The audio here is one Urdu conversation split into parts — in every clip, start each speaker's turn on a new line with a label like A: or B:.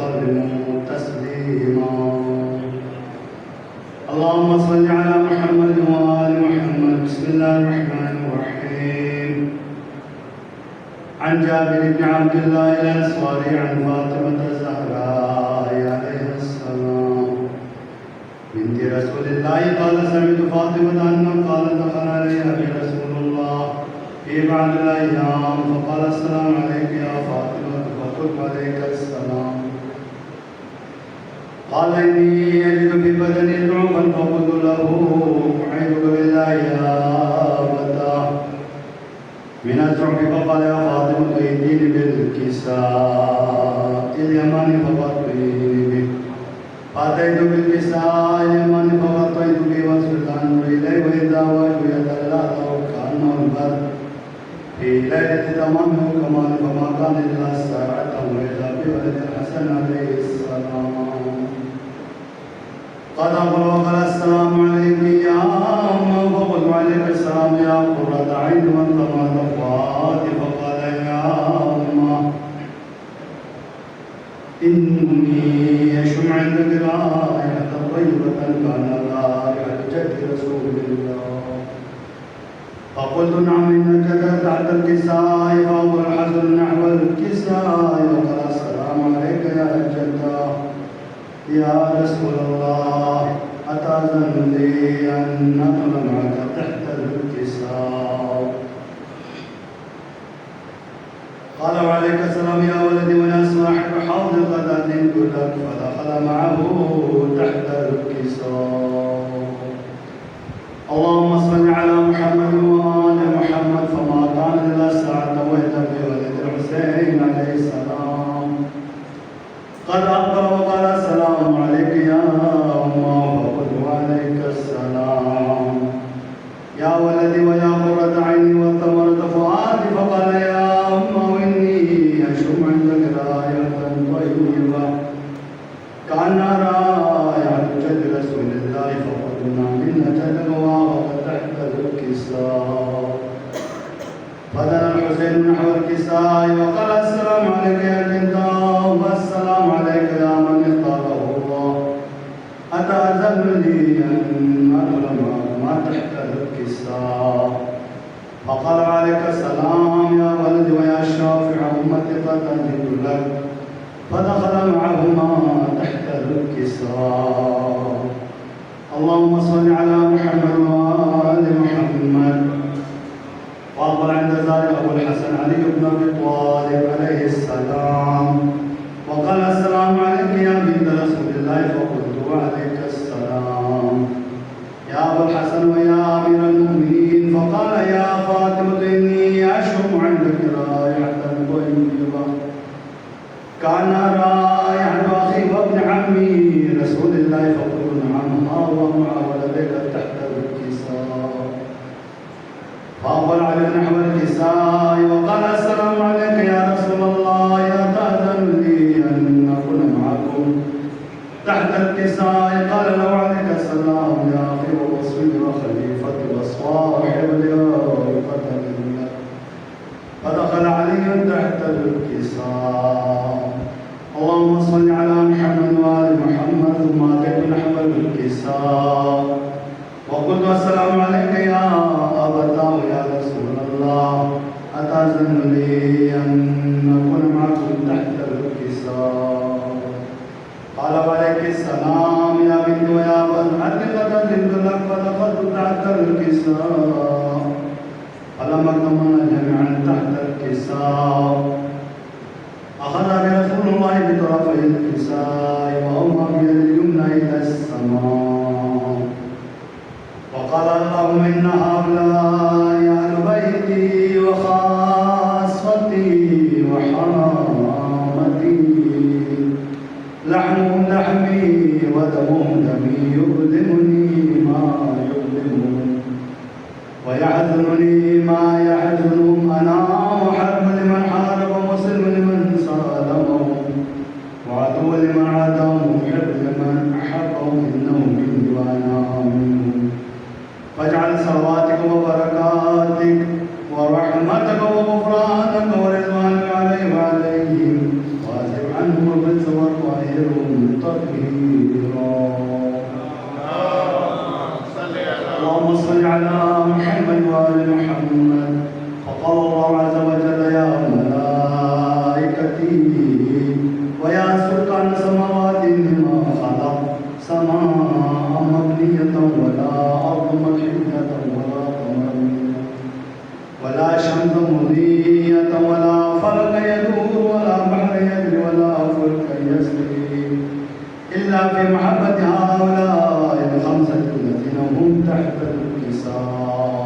A: وسلموا تسليما. اللهم صل على محمد وآل محمد. بسم الله الرحمن الرحيم. عن جابر بن عبد الله الأنصاري عن فاطمة الزهراء عليها السلام بنت رسول الله قال سمعت فاطمة أنها قالت دخل علي أبي رسول الله في بعض الأيام فقال السلام عليك يا فاطمة فقلت عليك السلام. قال إني أجد في بدني ضعفا فقلت له أعيذك بالله يا أبتاه من الضعف. فقال يا فاطمة ائتيني بالكساء اليماني فغطيني به. فأتيت بالكساء اليماني فغطيت به وسلطان إليه وإذا وجهه يتلألأ كأنه البرد في ليلة تمامه كمال فما كان إلا ساعة وإذا بولد الحسن عليه السلام قد أقبل وقال السلام عليك يا أمه. فقلت عليك السلام يا قرة عين وانطمأت فؤادي. فقال يا أمه إني أشم عندك رائحة طيبة كان رائحة جد رسول الله. فقلت نعم إنك تحت الكساء. فأمر الحسن نحو الكساء وقال السلام عليك يا جدة يا رسول الله أتأذن لي أن ندخل معك تحت الكساء؟ قال وعليك السلام يا ولدي ويا صاحب حوض قد أذنت لك. فدخل معه تحت الكساء. اللهم صل على محمد وآل محمد. فما كان إلا ساعة وإذا بولد الحسين عليه السلام قد أقبل وقال السلام عليك يا أمه. فقلت وعليك السلام يا ولدي ويا قرة عيني وثمرة فؤادي. فقال يا أمه إني أشم عندك رائحة طيبة كأن رائحة جد رسول الله. فقلنا من جدك وأخذ تحت الكساء. فدنا الحسين نحو الكساء وقال السلام عليك يا جدة والسلام عليك يا من اختاره الله أتأذن لي أن أدخل ما تحت الكساء؟ فقال عليك السلام يا ولدي ويا شافع أمتي قد أذنت لك. فدخل معهما تحت الكساء. اللهم صل على محمد وآل محمد. وأقبل عند ذلك أبو الحسن علي بن أبي طالب عليه السلام وقال السلام عليك يا بنت رسول الله. فقلت وعليك السلام يا أبا الحسن ويا أمير المؤمنين. فقال يا فاطمة إني أشم عندك رائحة طيبة كان رائحة أخي وابن عمي رسول الله. فقلت نعم ها ومع ولديك تحت الكساء. فأقبل على نحو الكساء وقال السلام عليك يا رسول الله أتأذن لي أن أكون معكم تحت الكساء؟ قال له عليك السلام يا أخي ووصفي وخليفتي وصاحب لرفقة لك. فدخل علي تحت الكساء. اللهم صل على محمد وآل محمد. ثم أتيت نحو الكساء وقلت السلام عليك يا أبتاه يا رسول الله أتأذن لي أن أكون معكم تحت الكساء؟ قال وعليك السلام يا بنت ويا أبت قد أذنت لك. فدخلت تحت الكساء فلما اكتملنا جميعا تحت الكساء أخذ برسول الله بطرفي الكساء وأومى بيد اليمنى إلى السماء وقال اللهم إن هؤلاء أهل بيتي وخاصتي وحرامتي لحمهم لحمي ودمهم دمي يؤلمني ما يؤلمهم ويحزنني ما يحزنهم. أنا محب لمن حارب مسلم لمن سالمهم وعدو لمن عاداهم محب لمن أحبهم إنه مني وأنا منهم. فاجعل صلواتك وبركاتك ورحمتك وغفرانك ورضوانك عليه وعليهم وأزل عنهم الرجس والرهيب وطهرهم تطهيرا. اللهم صل على محمد وآل محمد. فقال الله عز وجل: يا ملائكتي ويا سلطان السماوات لما خلق سماء مبنية ولا أرض مكية ولا قمر ولا شمس مضية ولا فلك يدور ولا بحر يجري ولا فلك يسري إلا في محبة هؤلاء الخمسة الذين هم تحت الكساء.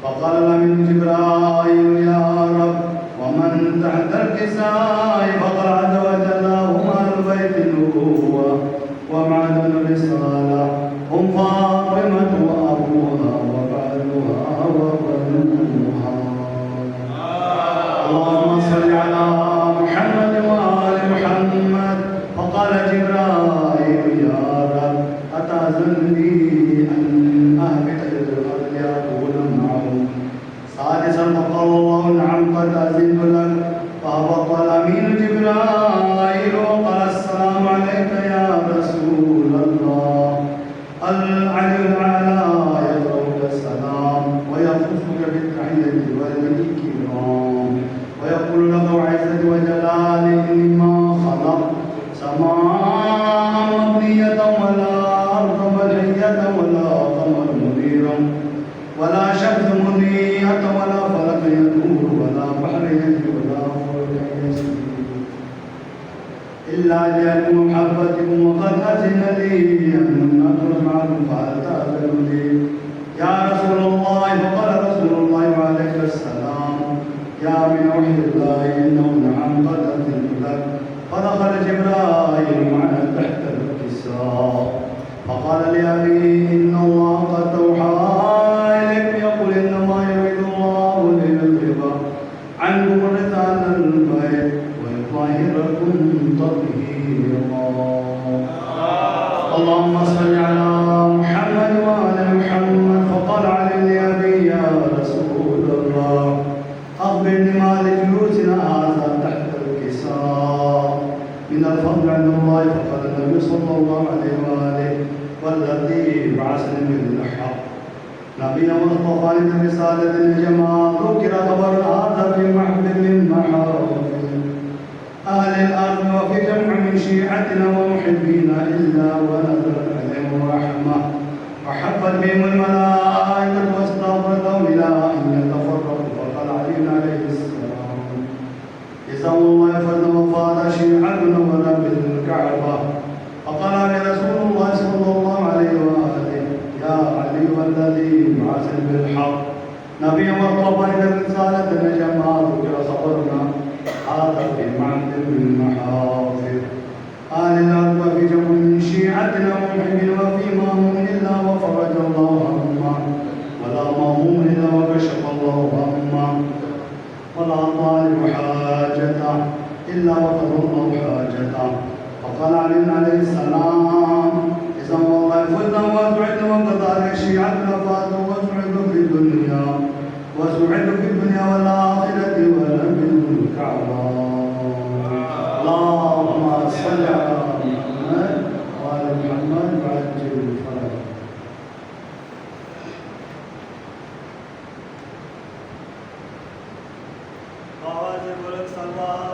A: فقال لهم جبرائيل: يا رب، ومن تحت الكساء؟ فقال عز وجل: هم أهل بيت النبوة ومعدن الرسالة، هم فاطمة وأبوها وبعلها وبنوها. اللهم صل على محمد وآل محمد. فقال جبرائيل: يا رب، أتأذن لي أن أهبط إلى الأرض لأكون معهم؟ سادسا فقال الله: نعم، قد أذنت لك. فهبط الأمين جبرائيل وقال: السلام عليك يا رسول الله. العلي الأعلى يدعوك السلام ويخصك بالتحية والإكرام ويقول لك: وعزتي وجلالي إني ما خلقت سماء مبنية ولا أرض ملحية ولا قمر منيرا ولا شمس منية ولا فلك يدور ولا بحر يجري ولا فلك يسري إلا لأجل محبتكم. وقد أذن لي أن أكون معكم فهل تأذن لي يا رسول الله؟ فقال رسول الله عليه السلام: يا من وحي الله، إنه نعم قد أذنت لك. فدخل جبرائيل معنا تحت الكساء فقال لأبي: إن الله قد أوحى إليك يقول: إنما يريد الله ليذهب عنكم رثان البيت ويطهركم تطهيرا. اللهم صل على محمد وآل محمد. فقال علي لأبي: يا رسول الله، أخبرني ما لجلوسنا هذا تحت الكساء من الفضل عند الله. فقال النبي صلى الله عليه وآله: والذي بعثني بالحق نبيا واصطفاني برسالة الجماعة. ذكر خبر هذا في محفل من محافل أهل الأرض وفي جمع من شيعتنا ومحبينا إلا ونزلت عليهم الرحمة وحفت بهم الملائكة واستغفرتهم إلى أن يتفرقوا. فقال علي عليه السلام: إذا والله فضل وفاد شيعتنا ونبي الكعبة. فقال علي رسول الله صلى الله عليه وآله: يا علي، والذي بعثني بالحق نبيا واصطفاني برسالة الجماعة. ذكر خبرنا هذا في معدن المحافظ آل الأرض وفي جمع من شيعتنا ومحبين وفيما هم إلا وفرج الله همه ولا مهموم إلا وكشف الله همه ولا طالب حاجته إلا وقضى الله حاجته. فقال علي عليه السلام: إذا والله فزنا وسعدنا وكذلك شيعتنا فاتوا وسعدوا في الدنيا والآخرة ولم الكعبة. اللهم صل على محمد وآل محمد وعجل الفرج. واجب الصلاة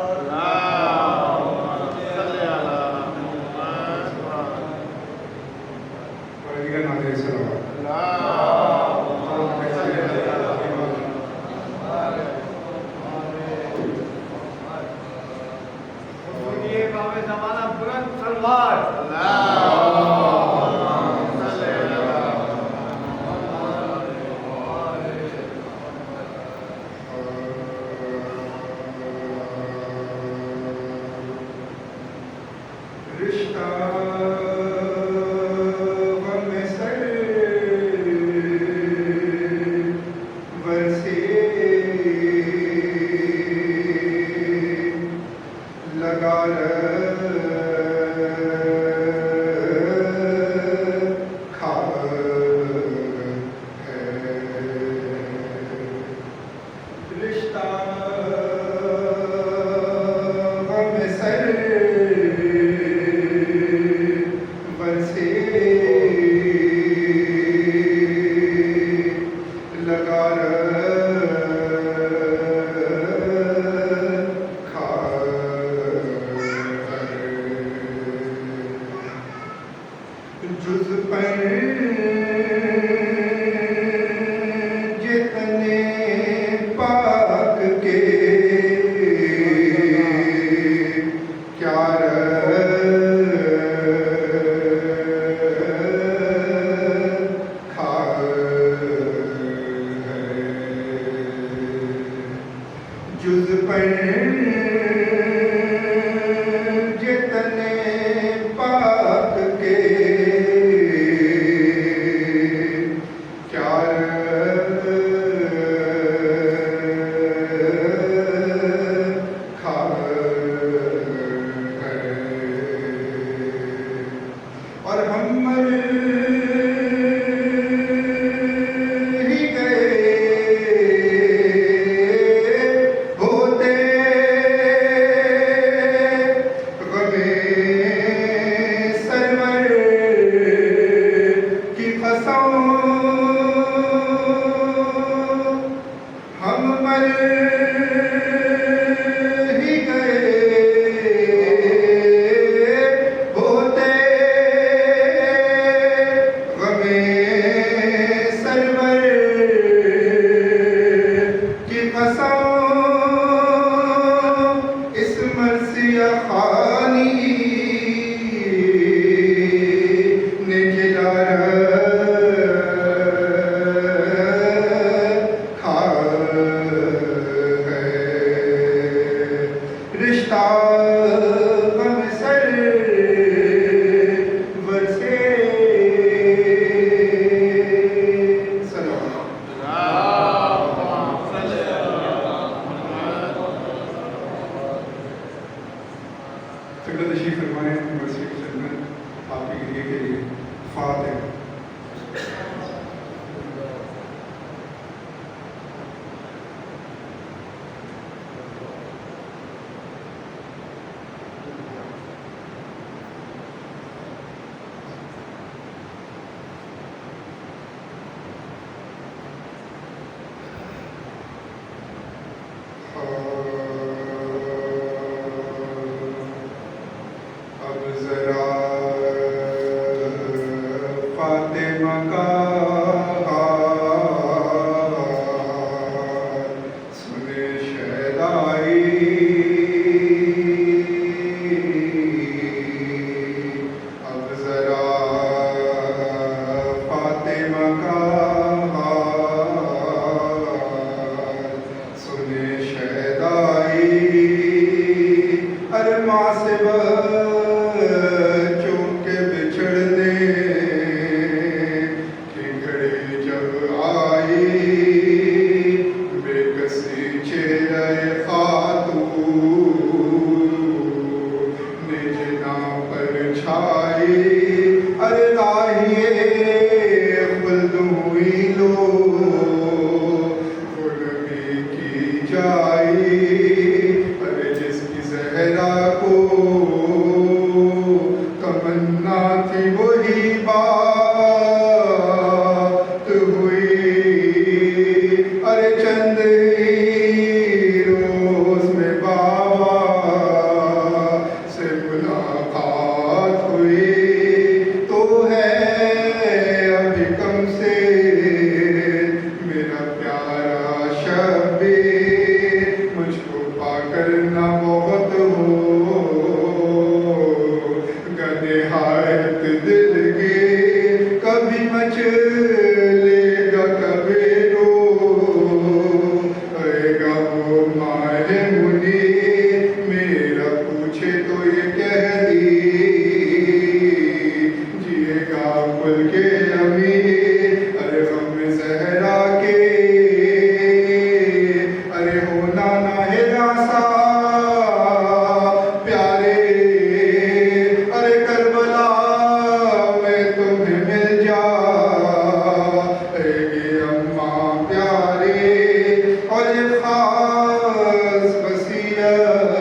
B: اور یہ خاص وصیت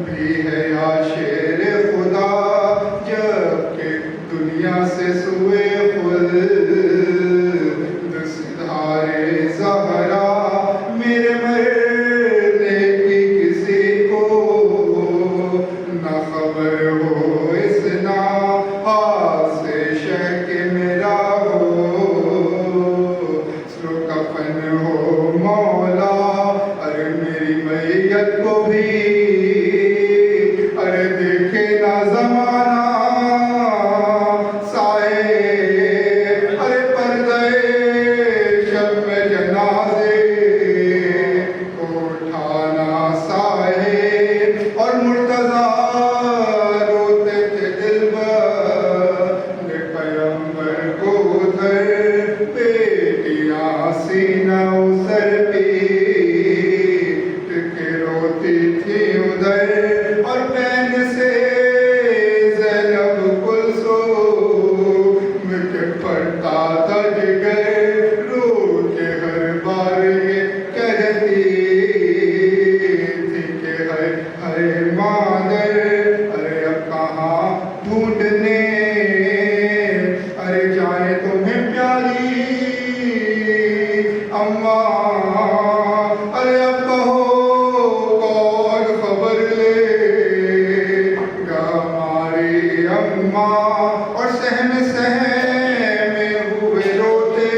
B: بھی ہے یا شیر خدا، جب کہ دنیا سے سوئے خود دستارے زہرا، میرے مرنے کی کسی کو نہ خبر ہو اس ناحاس شہ کہ میرا ہو سلو کفن ہو مولا، ارے میری میت کو بھی ارے دیکھے نہ زمانہ سائے، ارے پردے شب میں جنازے کو اٹھانا سائے، اور مرتضیٰ روتے تھے دلبر پیغمبر کو ادھر، بیٹیاں سینہ سر پیٹ کے روتی تھی ادھر، اور پین سے زینب کلثوم کے پڑتا تھا جگر، رو کے ہر بار یہ کہتی تھی کہ ہے مادر، ارے اب کہاں ڈھونڈنے ارے جائیں تمہیں پیاری اماں، ارے اب کہو کون خبر لے گا ہماری اماں، اور سہم میں ہوئے روتے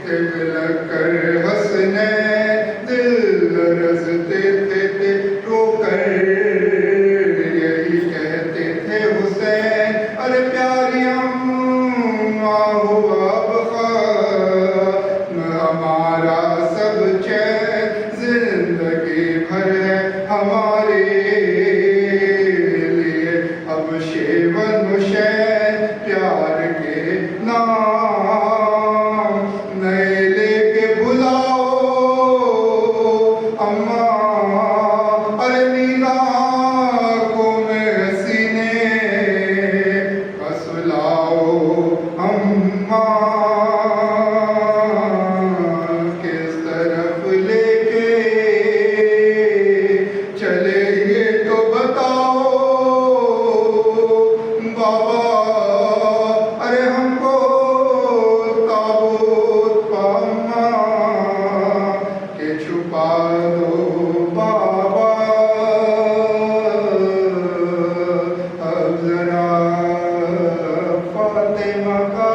B: تھے مل کر حسنین، دل لرزتے تھے رو کر یہی کہتے تھے حسین، ارے پیاری اماں ہوا بخار ہمارا سب چین، زندگی بھر ہے ہمارے لیے اب شیون و شین، پیار کے نام نئے لے کے بلاؤ اماں، ارے نیلا آنکھوں میں سینے کا سلاؤ اماں، کس طرف لے کے چلے یہ تو بتاؤ بابا، ارے ہم کو تابوت پاما کہ چھپا دو بابا، اب ذرا فاطمہ کا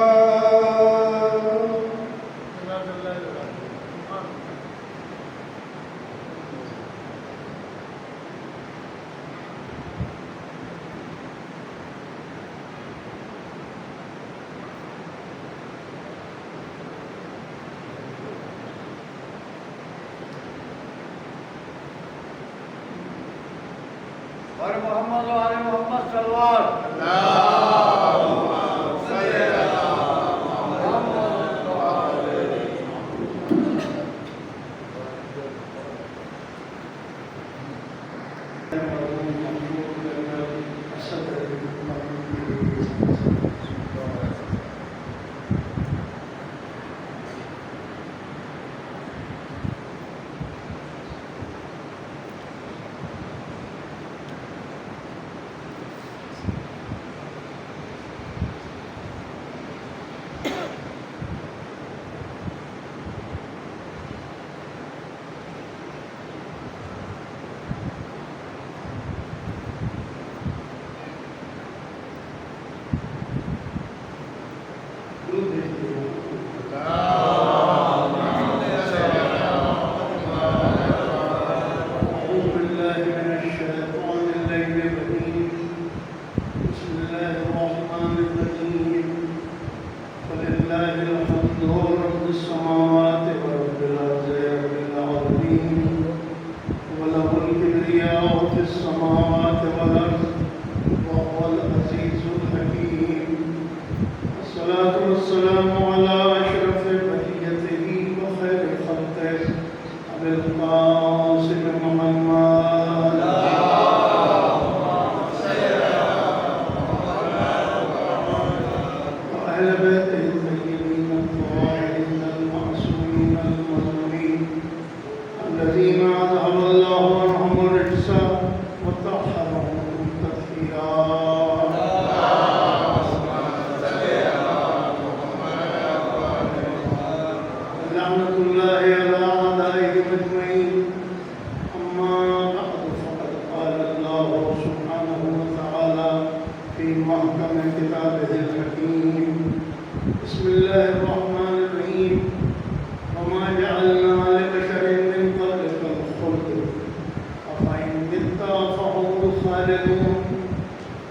C: اور محمد و آل محمد صلوات
D: الله على أعدائهم أجمعين أما بعد فقد قال الله سبحانه وتعالى في محكم كتابه الحكيم بسم الله الرحمن الرحيم وما جعلنا لبشر من قبلك الخلد أفإن مت فهم الخالدون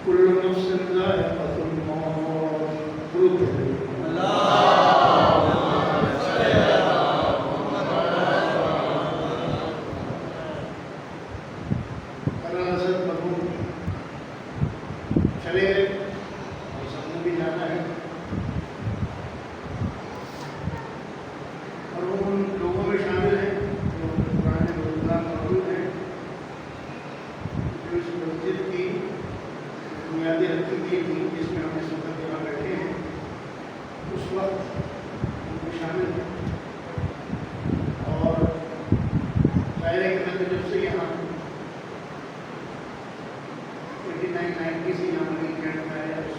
D: كل نفس ذائقة الموت چلے گئے اور سب نے بھی جانا ہے اور وہ ان لوگوں میں شامل ہیں جو پرانے روزگار موجود ہیں جو اس مسجد کی بنیادیں رکھی گئی تھی جس میں ہم اس وقت یہاں بیٹھے ہیں اس وقت ان میں شامل ہیں اور ظاہر ہے کہ میں تو جب سے یہاں 1990 سے یہاں پر انگلینڈ میں آیا اس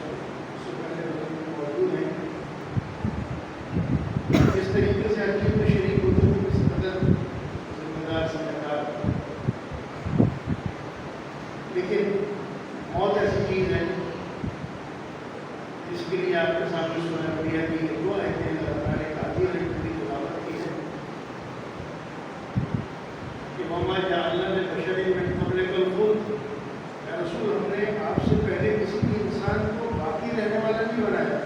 D: سے پہلے موجود ہیں اس طریقے سے ہر چیز میں شریک ہوتے ہوئے اس قدر ذمہ دار سمجھدار لیکن موت ایسی چیز ہے جس کے لیے آپ کے سامنے سنا بڑھیا کی دو آیتیں اللہ تعالیٰ نے کافی اور ایک بڑی دعوت کی ہے کہ وما جعلنا لبشر من قبلک الخلد رسول ہم نے آپ سے پہلے کسی بھی انسان کو باقی رہنے والا نہیں بنایا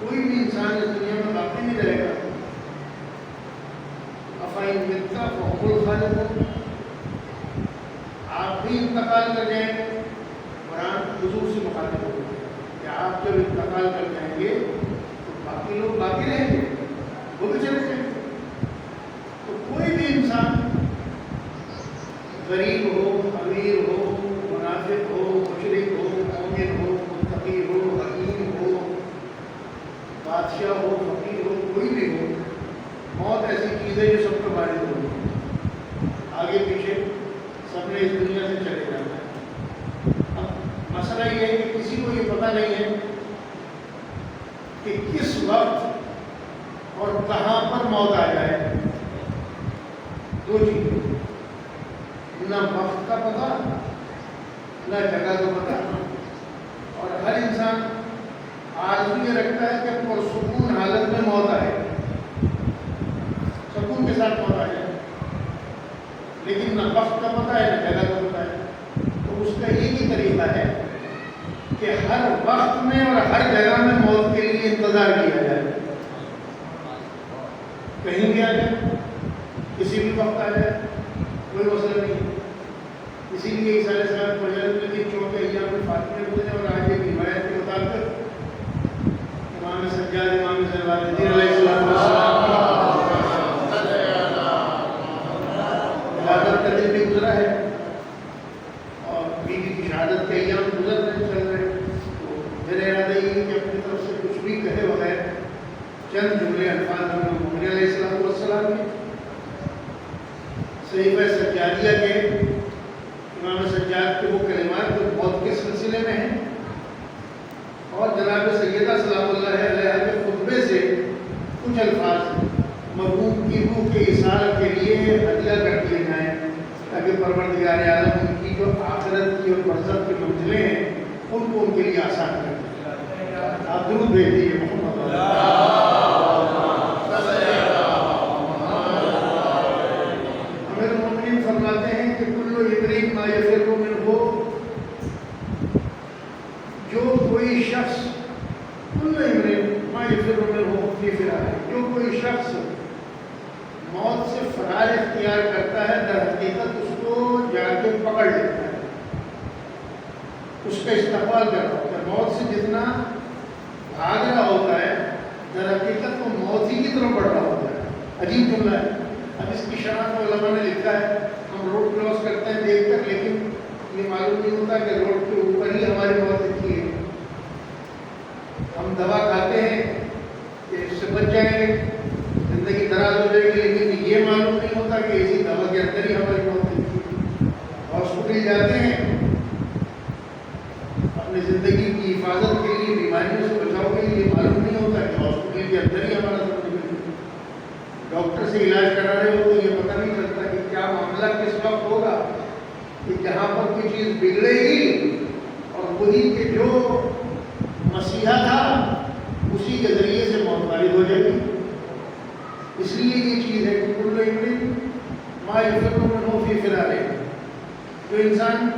D: کوئی بھی انسان اس دنیا میں باقی نہیں رہے گا افائن متا فهم الخالدون آپ بھی انتقال کر جائیں گے قرآن حضور سے مخاطب ہو کہ آپ جب انتقال کر جائیں گے تو باقی لوگ باقی رہیں گے وہ بھی چلے جائیں گے تو کوئی بھی انسان غریب ہو امیر ہو منافق ہو مشرک ہو مومن ہو متقی ہو حکیم ہو بادشاہ ہو فقیر ہو کوئی بھی ہو موت ایسی چیز ہے جو سب کو وارد ہوگی آگے پیچھے سب نے اس دنیا سے چلے جانا ہے اب مسئلہ یہ ہے کہ کسی کو یہ پتہ نہیں ہے کہ کس وقت اور کہاں پر موت آ جائے دو چیزیں نہ وقت کا پتہ نہ جگہ کا پتہ اور ہر انسان آرزو یہ رکھتا ہے کہ پرسکون حالت میں موت آئے سکون کے ساتھ موت آ جائے لیکن نہ وقت کا پتہ ہے نہ جگہ کا پتہ ہے تو اس کا یہ ہی طریقہ ہے کہ ہر وقت میں اور ہر جگہ میں موت کے لیے انتظار کیا جائے کہیں بھی آ جائے کسی بھی وقت آ جائے کوئی مسئلہ نہیں ہے اسی لیے عیسیٰ علیہ السلام کو جلد میں 14 ایام میں فاطمے گزرے اور آج ایک روایت کے مطابق امام سجاد امام زلوالدین علیہ السلام ولادت کا دن بھی گزرا ہے اور بیوی کی شہادت کے ایام گزر رہے چل رہے تو میرا ارادہ یہ ہے کہ اپنی طرف سے کچھ بھی کہے بغیر چند جملے الفاظ محمد علیہ السلام کے صحیفہ سجادیہ کے امام سجاد کے وہ کلمات جو موت کے سلسلے میں ہیں اور جناب سیدہ سلام اللہ علیہ کے خطبے سے کچھ الفاظ مرحوم کی روح کے اصال کے لیے ہدیہ کر دیے جائیں تاکہ پروردگار عالم ان کی جو آخرت کی اور برزخ کی منزلیں ہیں ان کو ان کے لیے آسان کر دیں آپ درود بھیج دیجیے محمد امیر المؤمنین فرماتے ہیں کہ کلو ابریک ما یفر منہ جو کوئی شخص کلو ابریک ما یفر منہ فی فرار جو کوئی شخص موت سے فرار اختیار کرتا ہے در حقیقت اس کو جا کے پکڑ لیتا ہے اس کا استقبال کر رہا ہوتا ہے موت سے جتنا بھاگ رہا ہوتا ہے در حقیقت وہ موت ہی کی طرف بڑھ رہا ہوتا ہے عجیب جملہ ہے اب اس کی شرح کو علماء نے لکھا ہے ہم روڈ کراس کرتے ہیں دیکھ کر لیکن یہ معلوم نہیں ہوتا کہ روڈ کے اوپر ہی ہماری موت لکھی ہے ہم دوا کھاتے ہیں کہ اس سے بچ جائیں گے زندگی دراز ہو جائے گی لیکن یہ معلوم نہیں ہوتا کہ اسی دوا کے اندر ہی ہماری موت لکھی ہے ہاسپٹل جاتے ہیں اپنی زندگی کی حفاظت کے لیے بیماریوں سے بچاؤ کے لیے معلوم نہیں ہوتا کہ ہاسپٹل کے اندر ہی ہمارا زندگی سے علاج کرا رہے ہو تو یہ پتہ نہیں چلتا کہ کیا معاملہ کس وقت ہوگا کہ جہاں پر کوئی چیز بگڑے گی اور وہی کہ جو مسیحا تھا اسی کے ذریعے سے موت وارد ہو جائے گی. اس لیے یہ چیز ہے کہ کل امرئ ما یفر منہ فی فرارہ، جو انسان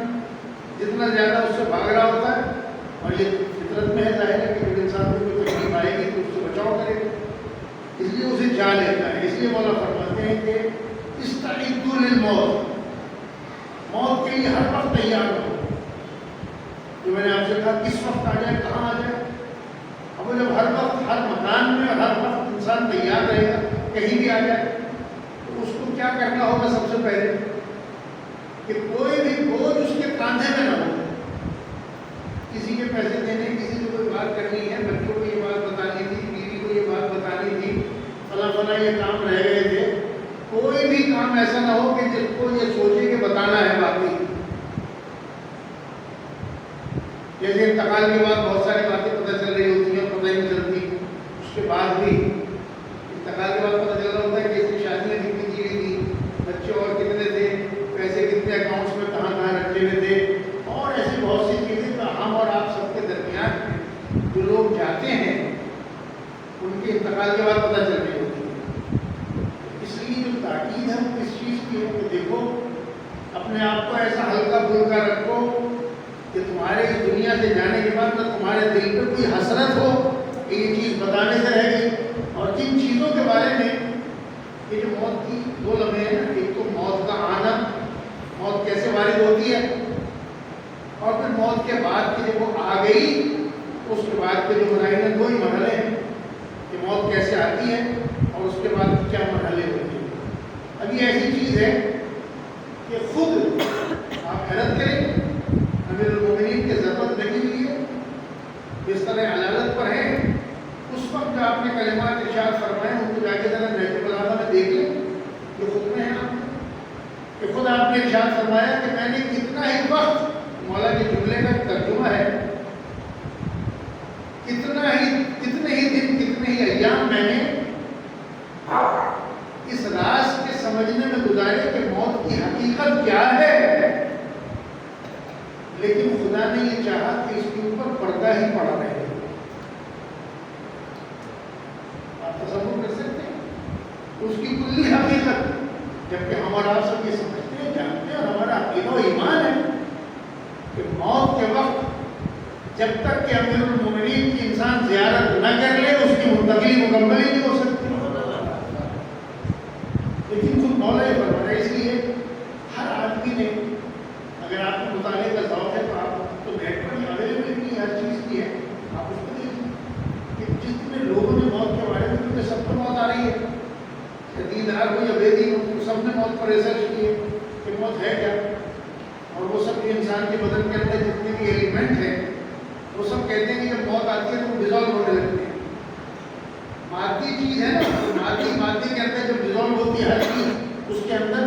D: جتنا زیادہ اس سے بھاگ رہا ہوتا ہے، اور یہ فطرت میں ہے ظاہر ہے کہ جب انسان کو کوئی تکلیف آئے گی تو اس سے بچاؤ کرے گا، اس لیے اسے چاہ لیتا ہے. اس لیے مولا فرماتے ہیں کہ استعدوا للموت، موت کے لیے ہر وقت تیار ہو. جو میں نے آپ سے کہا کس وقت آ جائے، کہاں آ جائے، اب جب ہر وقت ہر مکان میں ہر وقت انسان تیار رہے گا کہیں بھی آ جائے تو اس کو کیا کرنا ہوگا؟ سب سے پہلے کہ کوئی بھی بوجھ اس کے کاندھے میں نہ ہو. کسی کے پیسے دینے، کسی کو کوئی بات کرنی ہے، بچوں کو یہ بات بتانی تھی، بیوی کو یہ بات بتانی تھی، فلاں فلاں یہ کام رہ گئے تھے، کوئی بھی کام ایسا نہ ہو کہ جس کو یہ سوچے کہ بتانا ہے باقی. جیسے انتقال کے بعد بہت ساری باتیں پتہ چل رہی ہوتی ہیں اور پتہ ہی نہیں چلتی، اس کے بعد بھی انتقال کے بعد پتہ چل رہا ہوتا ہے کہ اس کی شادیاں کتنی کی گئی تھی، بچے اور کتنے تھے، پیسے کتنے اکاؤنٹس میں کہاں کہاں رکھے ہوئے تھے، اور ایسی بہت سی چیزیں جو ہم اور آپ سب کے درمیان جو لوگ جاتے ہیں ان کے انتقال کے بعد پتہ چل رہی ہوتی ہے. اس لیے جو تاکید ہے وہ اس چیز کی ہے کہ دیکھو اپنے آپ کو ایسا ہلکا پھلکا رکھو کہ تمہارے اس دنیا سے جانے کے بعد نہ تمہارے دل پہ کوئی حسرت ہو کہ یہ چیز بتانے سے رہ گئی. اور جن چیزوں کے بارے میں یہ جو موت کی دو لمحے ہیں نا، ایک تو موت کا آنا، موت کیسے وارد ہوتی ہے، اور پھر موت کے بعد کہ جب وہ آ گئی اس کے بعد کے جو مراحل، دو ہی مرحلے ہیں کہ موت کیسے آتی ہے اور اس کے بعد کیا مرحلے ہوتے ہیں. اب یہ ایسی چیز ہے کہ خود آپ حیرت کریں، امیر المومنین کی ضرورت لگی ہوئی ہے، جس طرح علالت پر ہے، اس وقت جو آپ نے کلمات ارشاد فرمائے ان کو جا کے ذرا نہج البلاغہ میں دیکھ لیں، جو خود میں ہے آپ کہ خود آپ نے ارشاد فرمایا کہ میں نے کتنا ہی وقت، مولا کے جملے کا ترجمہ ہے، کتنے ہی دن، کتنے ہی ایام میں نے اس راز کے سمجھنے میں گزارے کہ موت کی حقیقت کیا ہے، لیکن خدا نے یہ چاہا کہ اس کے اوپر پردہ ہی پڑا رہے. آپ تصور کر سکتے ہیں اس کی کلی حقیقت، جبکہ ہم اور آپ سب یہ سمجھتے ہیں، جانتے ہیں، اور ہمارا عقیدہ و ایمان ہے کہ موت کے وقت جب تک کہ امیر المومنین کی انسان زیارت نہ کر لے اس کی منتقلی مکمل ہی نہیں ہو سکتی. لیکن خود مولا یہ فرمایا. اس لیے ہر آدمی نے، اگر آپ کو مطالعے کا ذوق ہے تو آپ تو نیٹ پر ہی اویلیبلٹی ہر چیز کی ہے، آپ اس کو دیکھیں کہ جتنے لوگوں نے موت کے بارے میں، کیونکہ سب کو موت آ رہی ہے، دیندار ہو یا بے دین ہو، سب نے موت پر ریسرچ کی ہے کہ موت ہے کیا، اور وہ سب انسان کے بدن کے اندر جتنے بھی ایلیمنٹ ہیں وہ سب کہتے ہیں کہ جب موت آتی ہے تو وہ ڈیزالو ہونے لگتے ہیں. مادی چیز ہے نا، مادی کے اندر جب ڈیزالو ہوتی ہے ہر چیز، اس کے اندر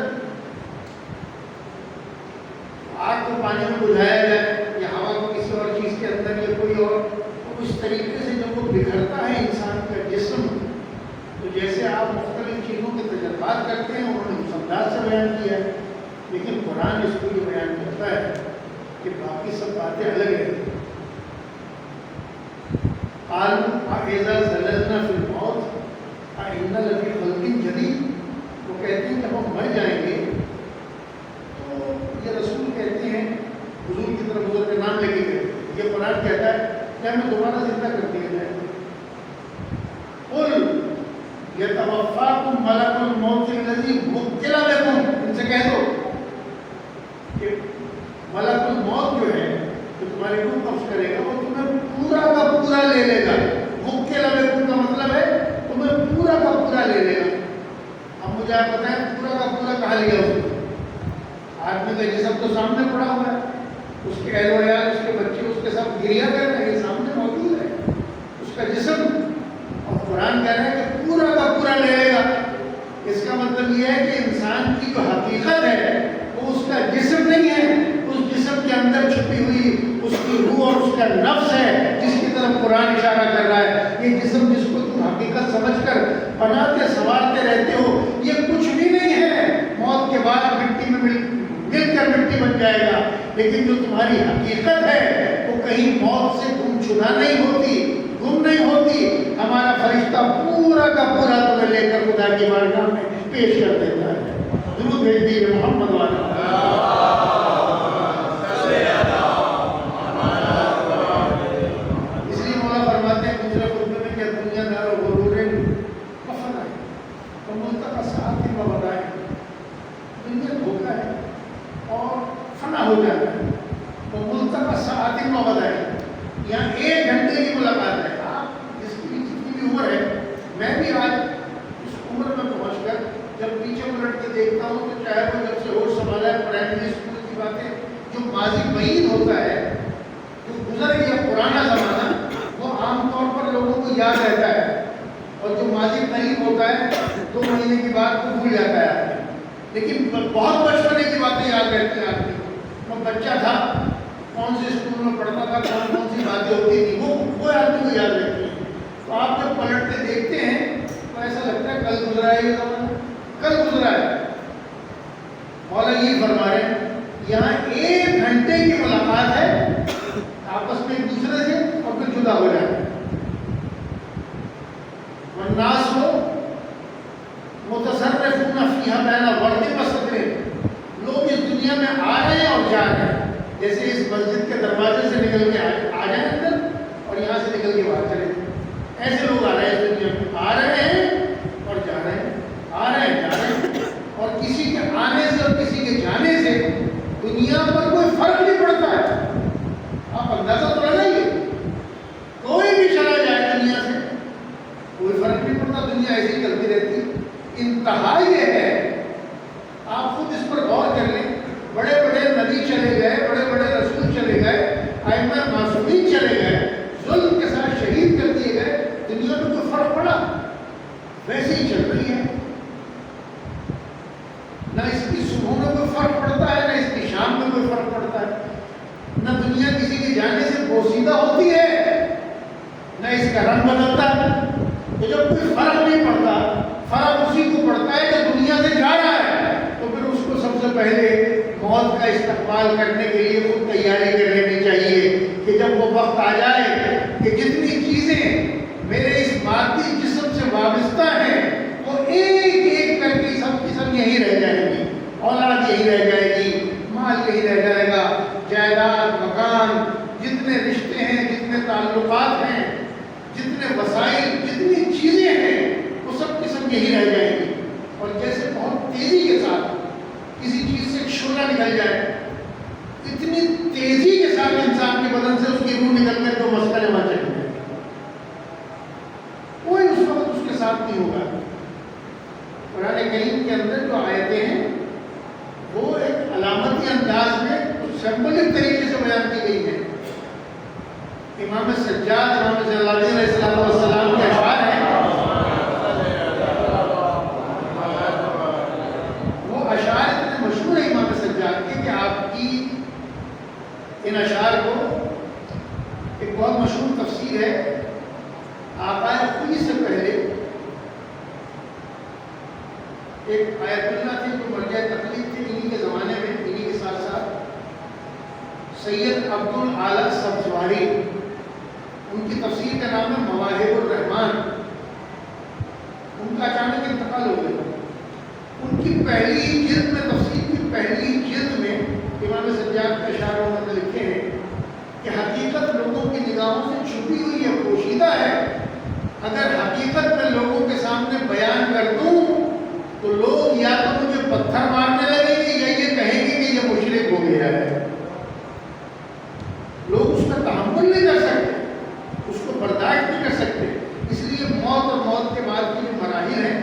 D: آگ کو پانی میں بجھایا جائے یا ہوا کو کسی اور چیز کے اندر یا کوئی اور، تو اس طریقے سے جب وہ بکھرتا ہے انسان کا جسم، تو جیسے آپ مختلف چیزوں کے تجربات کرتے ہیں، انہوں نے مسمدات سے بیان کیا ہے، لیکن قرآن اس کو یہ بیان کرتا ہے کہ باقی سب باتیں الگ ہیں. قالوا اذا زللنا في الموت انا لفی خلق جدید، وہ کہتے ہیں جب ہم مر جائیں گے تو یہ رسول کہتے ہیں، حضور کی طرف حضور کے نام لے کے کہتے، یہ قرآن کہتا ہے کہ ہمیں دوبارہ زندہ کر دیا جائے. قل یتوفاکم ملک الموت الذی وکل بکم، ان سے کہہ دو کہ ملک الموت جو ہے جو تمہاری روح قبض کرے گا وہ تمہیں پورا کا پورا لے لے گا. وکل بکم کا مطلب ہے تمہیں پورا کا پورا لے لے گا. اب مجھے آپ بتائیں پورا کا پورا کہاں لیا اس کو؟ آدمی کا جسم تو سامنے پڑا ہوا ہے، اس کے اہل و عیال، اس کے بچے، اس کے سب گریا کر رہے ہیں، سامنے موجود ہے اس کا جسم. اور قرآن کہہ رہا ہے کہ پورا کا پورا لے لے گا. اس کا مطلب یہ ہے کہ انسان کی جو حقیقت ہے وہ اس کا جسم نہیں ہے، اس جسم کے اندر چھپی ہوئی اس کی روح اور اس کا نفس ہے جس کی طرف قرآن اشارہ کر رہا ہے. یہ جسم جس کو تم حقیقت سمجھ کر بناتے سنوارتے رہتے ہو، لیکن جو تمہاری حقیقت ہے وہ کہیں موت سے گم شدہ نہیں ہوتی، گم نہیں ہوتی. ہمارا فرشتہ پورا کا پورا تمہیں لے کر خدا کی بارگاہ میں پیش کر دیتا ہے. درود بھیج دیجیے محمد والا. اس لیے مولا فرماتے ہیں دوسرے خطبے میں کہ دنیا دار و غرور کفن ہے تو ملتقى ساعات میں بتائیں دنیا دھوکہ ہے اور فنا ہو جاتا ہے. تو ملتقى ساعات میں بتائیں یہاں 1 گھنٹے کی ملاقات ہے. آپ جس کی جتنی بھی عمر ہے، میں بھی آج اس عمر میں پہنچ کر جب پیچھے پلٹ کے دیکھتا ہوں تو چاہے وہ جب سے ہوش سنبھالا ہے پرائمری اسکول کی باتیں، جو ماضی بعید ہوتا ہے، جو گزر گیا پرانا زمانہ، وہ عام طور پر لوگوں کو یاد رہتا ہے، اور جو ماضی قریب ہوتا ہے 2 مہینے کی بات کو بھول جاتا ہے. لیکن بہت بچپنے کی باتیں یاد رہتی ہیں آدمی کو. میں بچہ تھا، کون سے اسکول میں پڑھتا تھا، کون کون سی باتیں ہوتی تھیں، وہ آدمی کو یاد رہتی ہیں. تو آپ جب پلٹ کے دیکھتے ہیں تو ایسا لگتا ہے کل گزرا ہے یہ زمانہ، کل گزرا ہے. مولا یہ فرما رہے ہیں یہاں 1 گھنٹے کی ملاقات ہے آپس میں ایک دوسرے سے، اور پھر جدا ہو جائے. والناس متصرفون فیہا بین الورد والصدر. لوگ اس دنیا میں آ رہے ہیں اور جا رہے ہیں، جیسے اس مسجد کے دروازے سے نکل کے آ جائیں اندر اور یہاں سے نکل کے باہر چلے جائیں. ایسے لوگ آ رہے ہیں اس دنیا میں، آ رہے ہیں اور جا رہے ہیں، آ رہے ہیں جا رہے ہیں. اور کسی کے آنے سے اور کسی کے جانے سے دنیا پر کوئی فرق نہیں پڑتا ہے. آپ اندازہ تو لگائیے، کوئی بھی چلا جائے دنیا سے کوئی فرق نہیں پڑتا، دنیا ایسی ہی چلتی رہتی. انتہا یہ ہے، آپ خود اس پر غور کر لیں، بڑے بڑے نبی چلے گئے، بڑے بڑے رسول چلے گئے، ائمہ معصومین چلے گئے، ظلم کے ساتھ شہید کر دیے گئے، دنیا میں کوئی فرق پڑا؟ ویسے ہی چل رہی ہے. نہ اس کی صبح میں کوئی فرق پڑتا ہے، نہ اس کی شام میں کوئی فرق پڑتا ہے. نہ دنیا کسی کے جانے سے بوسیدہ ہوتی ہے، نہ اس کا رنگ بدلتا ہے. تو جب کوئی فرق نہیں پڑتا، فرق اسی کو پڑتا ہے جو دنیا سے جا رہا ہے، تو پھر اس کو سب سے پہلے موت کا استقبال کرنے کے لیے خود تیاری کر لینی چاہیے کہ جب وہ وقت آ جائے کہ جتنی چیزیں میرے اس مادی جسم سے وابستہ ہیں وہ ایک ایک کر کے سب کی سب یہی رہ جائیں گی. اولاد یہی رہ جائے گی، مال یہی رہ جائے گا، جائیداد، مکان، جتنے رشتے ہیں، جتنے تعلقات ہیں، جتنے وسائل، جتنی چیزیں ہیں، وہ سب کی سب یہی رہ جائیں گی. اور جیسے بہت تیزی کے ساتھ کسی چیز سے ایک شعلہ نکل جائے، اتنی تیزی کے ساتھ انسان کے بدن سے اس کی روح نکل کر تو مسئلے وہاں چلے گئے، کوئی اس وقت اس کے ساتھ نہیں ہوگا. قرآن کریم کے اندر جو آیتیں ہیں وہ ایک علامتی انداز میں سمبلک طریقے سے بیان کی گئی ہیں. امام سجاد امام جلال علیہ السلام کے اشعار ہیں، وہ اشعار اتنے مشہور ہیں امام سجاد کے کہ آپ کی ان اشعار کو ایک بہت مشہور تفسیر ہے. آقا خود سے پہلے ایک آیت اللہ تھے جو مرجع تقلید تھے انہی کے زمانے میں، انہی کے ساتھ ساتھ سید عبد الاعلی سبزواری، ان کی تفسیر کا نام ہے مواہب الرحمن. ان کا اچانک انتقال ہو گیا. ان کی پہلی جلد میں، تفسیر کی پہلی جلد میں امام سجاد کے اشعار میں لکھے ہیں کہ حقیقت لوگوں کی نگاہوں سے چھپی ہوئی ہے، پوشیدہ ہے. اگر حقیقت میں لوگوں کے سامنے بیان کر دوں تو لوگ یا تو مجھے پتھر مارنے لگیں گے یا یہ کہیں گے کہ یہ مشرک ہو گیا ہے. لوگ اس کا تحمل نہیں کر سکتے، اس کو برداشت نہیں کر سکتے. اس لیے موت اور موت کے بعد کی جو مراحل ہیں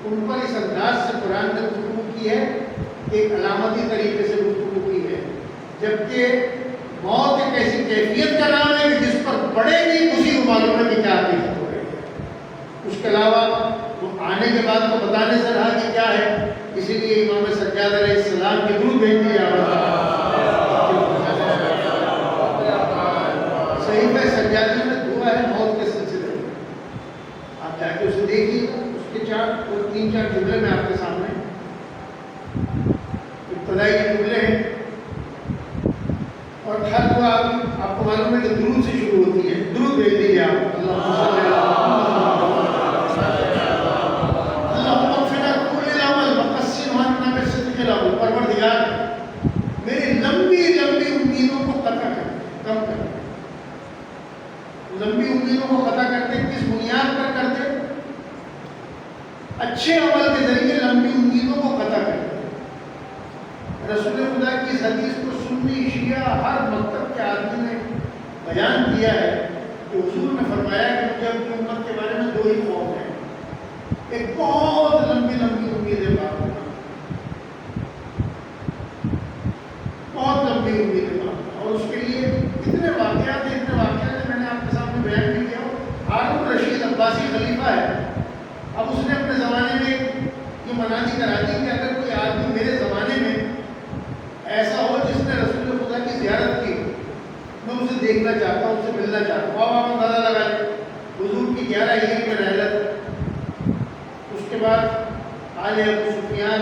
D: ان پر اس انداز سے قرآن نے گفتگو کی ہے، ایک علامتی طریقے سے گفتگو کی ہے. جبکہ موت ایک ایسی کیفیت کا نام ہے کہ جس پر پڑے گی اسی کو معلوم ہے کہ کیا حقیقت ہو رہی ہے. اس کے علاوہ وہ آنے کے بعد تو بتانے سے رہا کہ کیا ہے. اسی لیے امام سجاد علیہ السلام کی درود بھیج دیا. صحیفہ سجادی میں دعا ہے موت کے سلسلے میں، آپ جا کے اسے دیکھیے. اس کے 3-4 جملے میں آپ کے سامنے ابتدائی جملے ہیں. معلوم ہے کہ درود سے شروع ہوتی ہے. درود بھیج دیجیے آپ. اللہم صلی علی اللہم اغفر کل العمل وقسم عنا بصدق العمل. پروردگار میری لمبی لمبی امیدوں کو قطع کر، کم کر. لمبی امیدوں کو قطع کرتے کس بنیاد پر کرتے؟ اچھے عمل کے ذریعے لمبی امیدوں کو قطع کرتے. رسول خدا کی اس حدیث کو سنی شیعہ ہر مکتب کے آدمی نے بیان کیا ہے کہ حضور نے فرمایا کہ مجھے اپنی امت کے بارے میں دو ہی خوف ہیں. ایک بہت لمبی لمبی امیدیں باندھنا، بہت لمبی امیدیں باندھنا. اور اس کے لیے اتنے واقعات ہیں میں نے آپ کے سامنے بیان نہیں کیا. ہارون رشید عباسی خلیفہ ہے. اب اس نے اپنے زمانے میں یہ منادی کرا دی کہ اگر کوئی آدمی میرے زمانے میں ایسا ہو جس نے رسول خدا کی زیارت کی، میں اسے دیکھنا چاہتا ہوں، اسے ملنا چاہتا ہوں. آپ اندازہ لگائیں حضور کی 11 ہجری میں رحلت. اس کے بعد آل ابو سفیان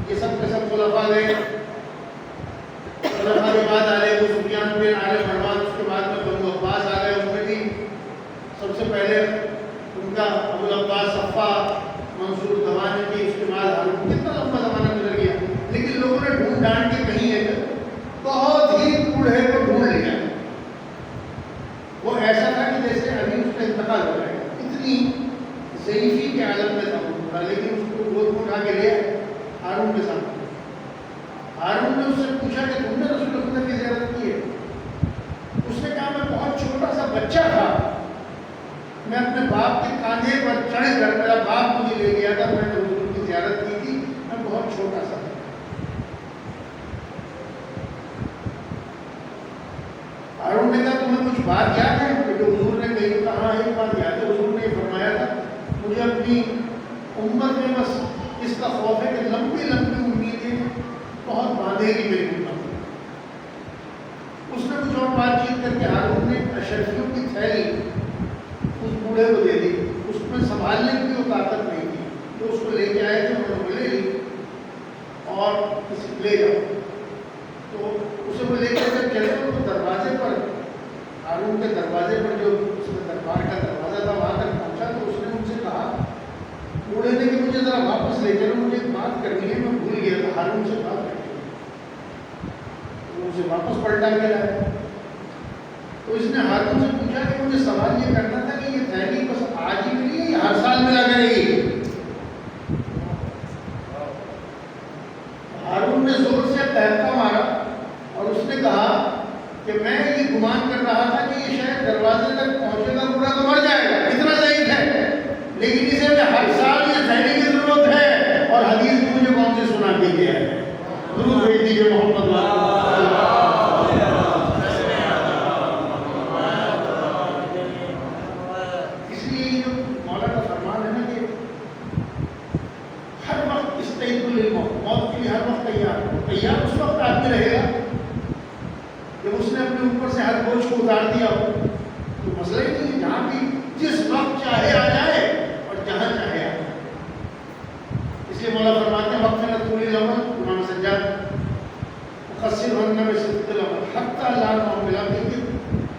D: یہ سب کے سب خلفاء گئے. خلفاء کے بعد آل ابو سفیان پھر آل مروان، اس کے بعد میں بنو عباس آ گئے. ان میں بھی سب سے پہلے ان کا ابو العباس صفا منصور دوانی کی، اس کے بعد ہارون. کتنا لمبا زمانہ گزر گیا، لیکن لوگوں نے ڈھونڈ ڈانٹ کے کہیں ہے کہ بہت ہی بوڑھے کو ڈھونڈ لیا. وہ ایسا تھا کہ جیسے ابھی اس کا انتقال ہو جائے گا، اتنی ضعیفی کے عالم میں تھا. لیکن اس کو گود میں اٹھا کے لیا ہارون کے سامنے. ہارون نے اس سے پوچھا کہ تم نے رسول خدا کی زیارت کی ہے؟ اس نے کہا میں بہت چھوٹا سا بچہ تھا، میں اپنے باپ کے کاندھے پر چڑھ کر، میرا باپ مجھے لے گیا تھا، میں نے حضور کی زیارت کی تھی، میں بہت چھوٹا سا تھا. ہارون نے کہا تمہیں کچھ بات یاد ہے جو حضور نے کہی؟ تو کہا ایک بات یاد ہے. حضور نے یہ فرمایا تھا مجھے اپنی امت میں بس اس کا خوف ہے کہ لمبی لمبی امیدیں بہت باندھے گی میری امت. اس نے کچھ اور بات چیت کر کے ہارون نے اشرفیوں کی تھیلی اس بوڑھے کو دے دی. اس میں سنبھالنے کی وہ طاقت نہیں تھی. تو اس کو لے کے آئے تھے، انہوں نے لے لی اور کسی لے جاؤ. تو اسے وہ لے کر جب چلے تو دروازے پر، ہارون کے دروازے پر جو اس کے دربار کا دروازہ تھا وہاں تک پہنچا تو اس نے ان سے کہا بوڑھے نے کہ مجھے ذرا واپس لے چلو، مجھے ایک بات کرنی ہے، میں بھول گیا تھا. ہارون سے بات کرنی ہے. تو اسے واپس پلٹا کے لایا. تو اس نے ہارون سے پوچھا کہ مجھے سوال یہ کرنا تھا کہ یہ تحریک بس آج ہی ملی ہے یا ہر سال ملا کرے گی؟ ہارون نے زور سے تہلکا مارا اور اس نے کہا کہ میں یہ گمان کر رہا تھا کہ یہ شاید دروازے تک پہنچے گا، پورا تو مر جائے گا، اتنا ضعیف ہے، لیکن اسے میں ہر سال یہ تھیلی کی ضرورت ہے. اور حدیث بھی مجھے کون سی سنا کے گیا ہے؟ درود بھیج دیجیے محمد. اس لیے یہ جو مولا کا فرمان ہے نا کہ ہر وقت استعد للموت، موت کے لیے ہر وقت تیار. تیار اس وقت آدمی رہے گا جب اس نے اپنے اوپر سے ہر بوجھ کو اتار دیا ہو. تو مسئلہ ہی نہیں، جہاں بھی جس وقت چاہے آ جائے اور جہاں چاہے آ جائے. اس لیے مولا فرماتے ہیں وقت طول العمر، امام سجاد مقصر ہونا میں صدق العمر حتی لا معاملہ دیکھیے.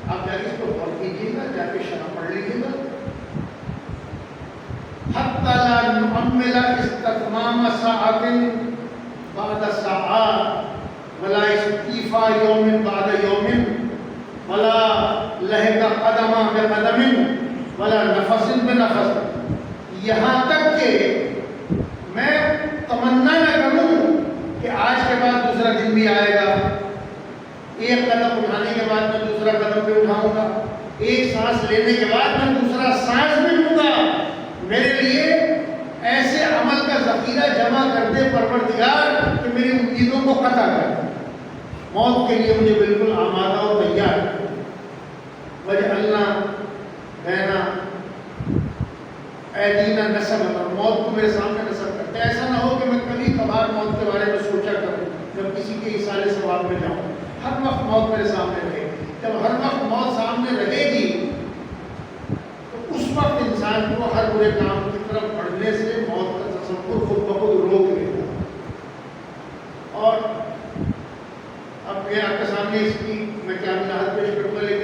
D: آپ جا کے اس کو غور کیجیے گا، جا کے شرح پڑھ لیجیے گا. حتی لا معاملہ استتمام ساعت بعد ساعات ولا استیفا یوم بعد یوم ولا لہک قدم بقدم ولا نفس بنفس. یہاں تک کہ میں تمنا نہ کروں کہ آج کے بعد دوسرا دن بھی آئے گا، ایک قدم اٹھانے کے بعد میں دوسرا قدم بھی اٹھاؤں گا، ایک سانس لینے کے بعد میں دوسرا سانس بھی لوں گا. میرے لیے ایسے عمل کا ذخیرہ جمع کر دے پروردگار کہ میری امیدوں کو قطع کر دے. موت کے لیے مجھے بالکل آمادہ و تیار. وجعلنا بین ایدینا نصب، موت کو میرے سامنے نصب کرتے. ایسا نہ ہو کہ میں کبھی کبھار موت کے بارے میں سوچا کروں جب کسی کے اصالے ثواب میں جاؤں. ہر وقت موت میرے سامنے رہے. جب ہر وقت موت سامنے رہے گی تو اس وقت انسان کو ہر برے کام کی طرف بڑھنے سے موت کا تصور خود بخود روک لیتا. اور اب میں آپ کے سامنے اس کی میں کیا وضاحت پیش کروں گا، لیکن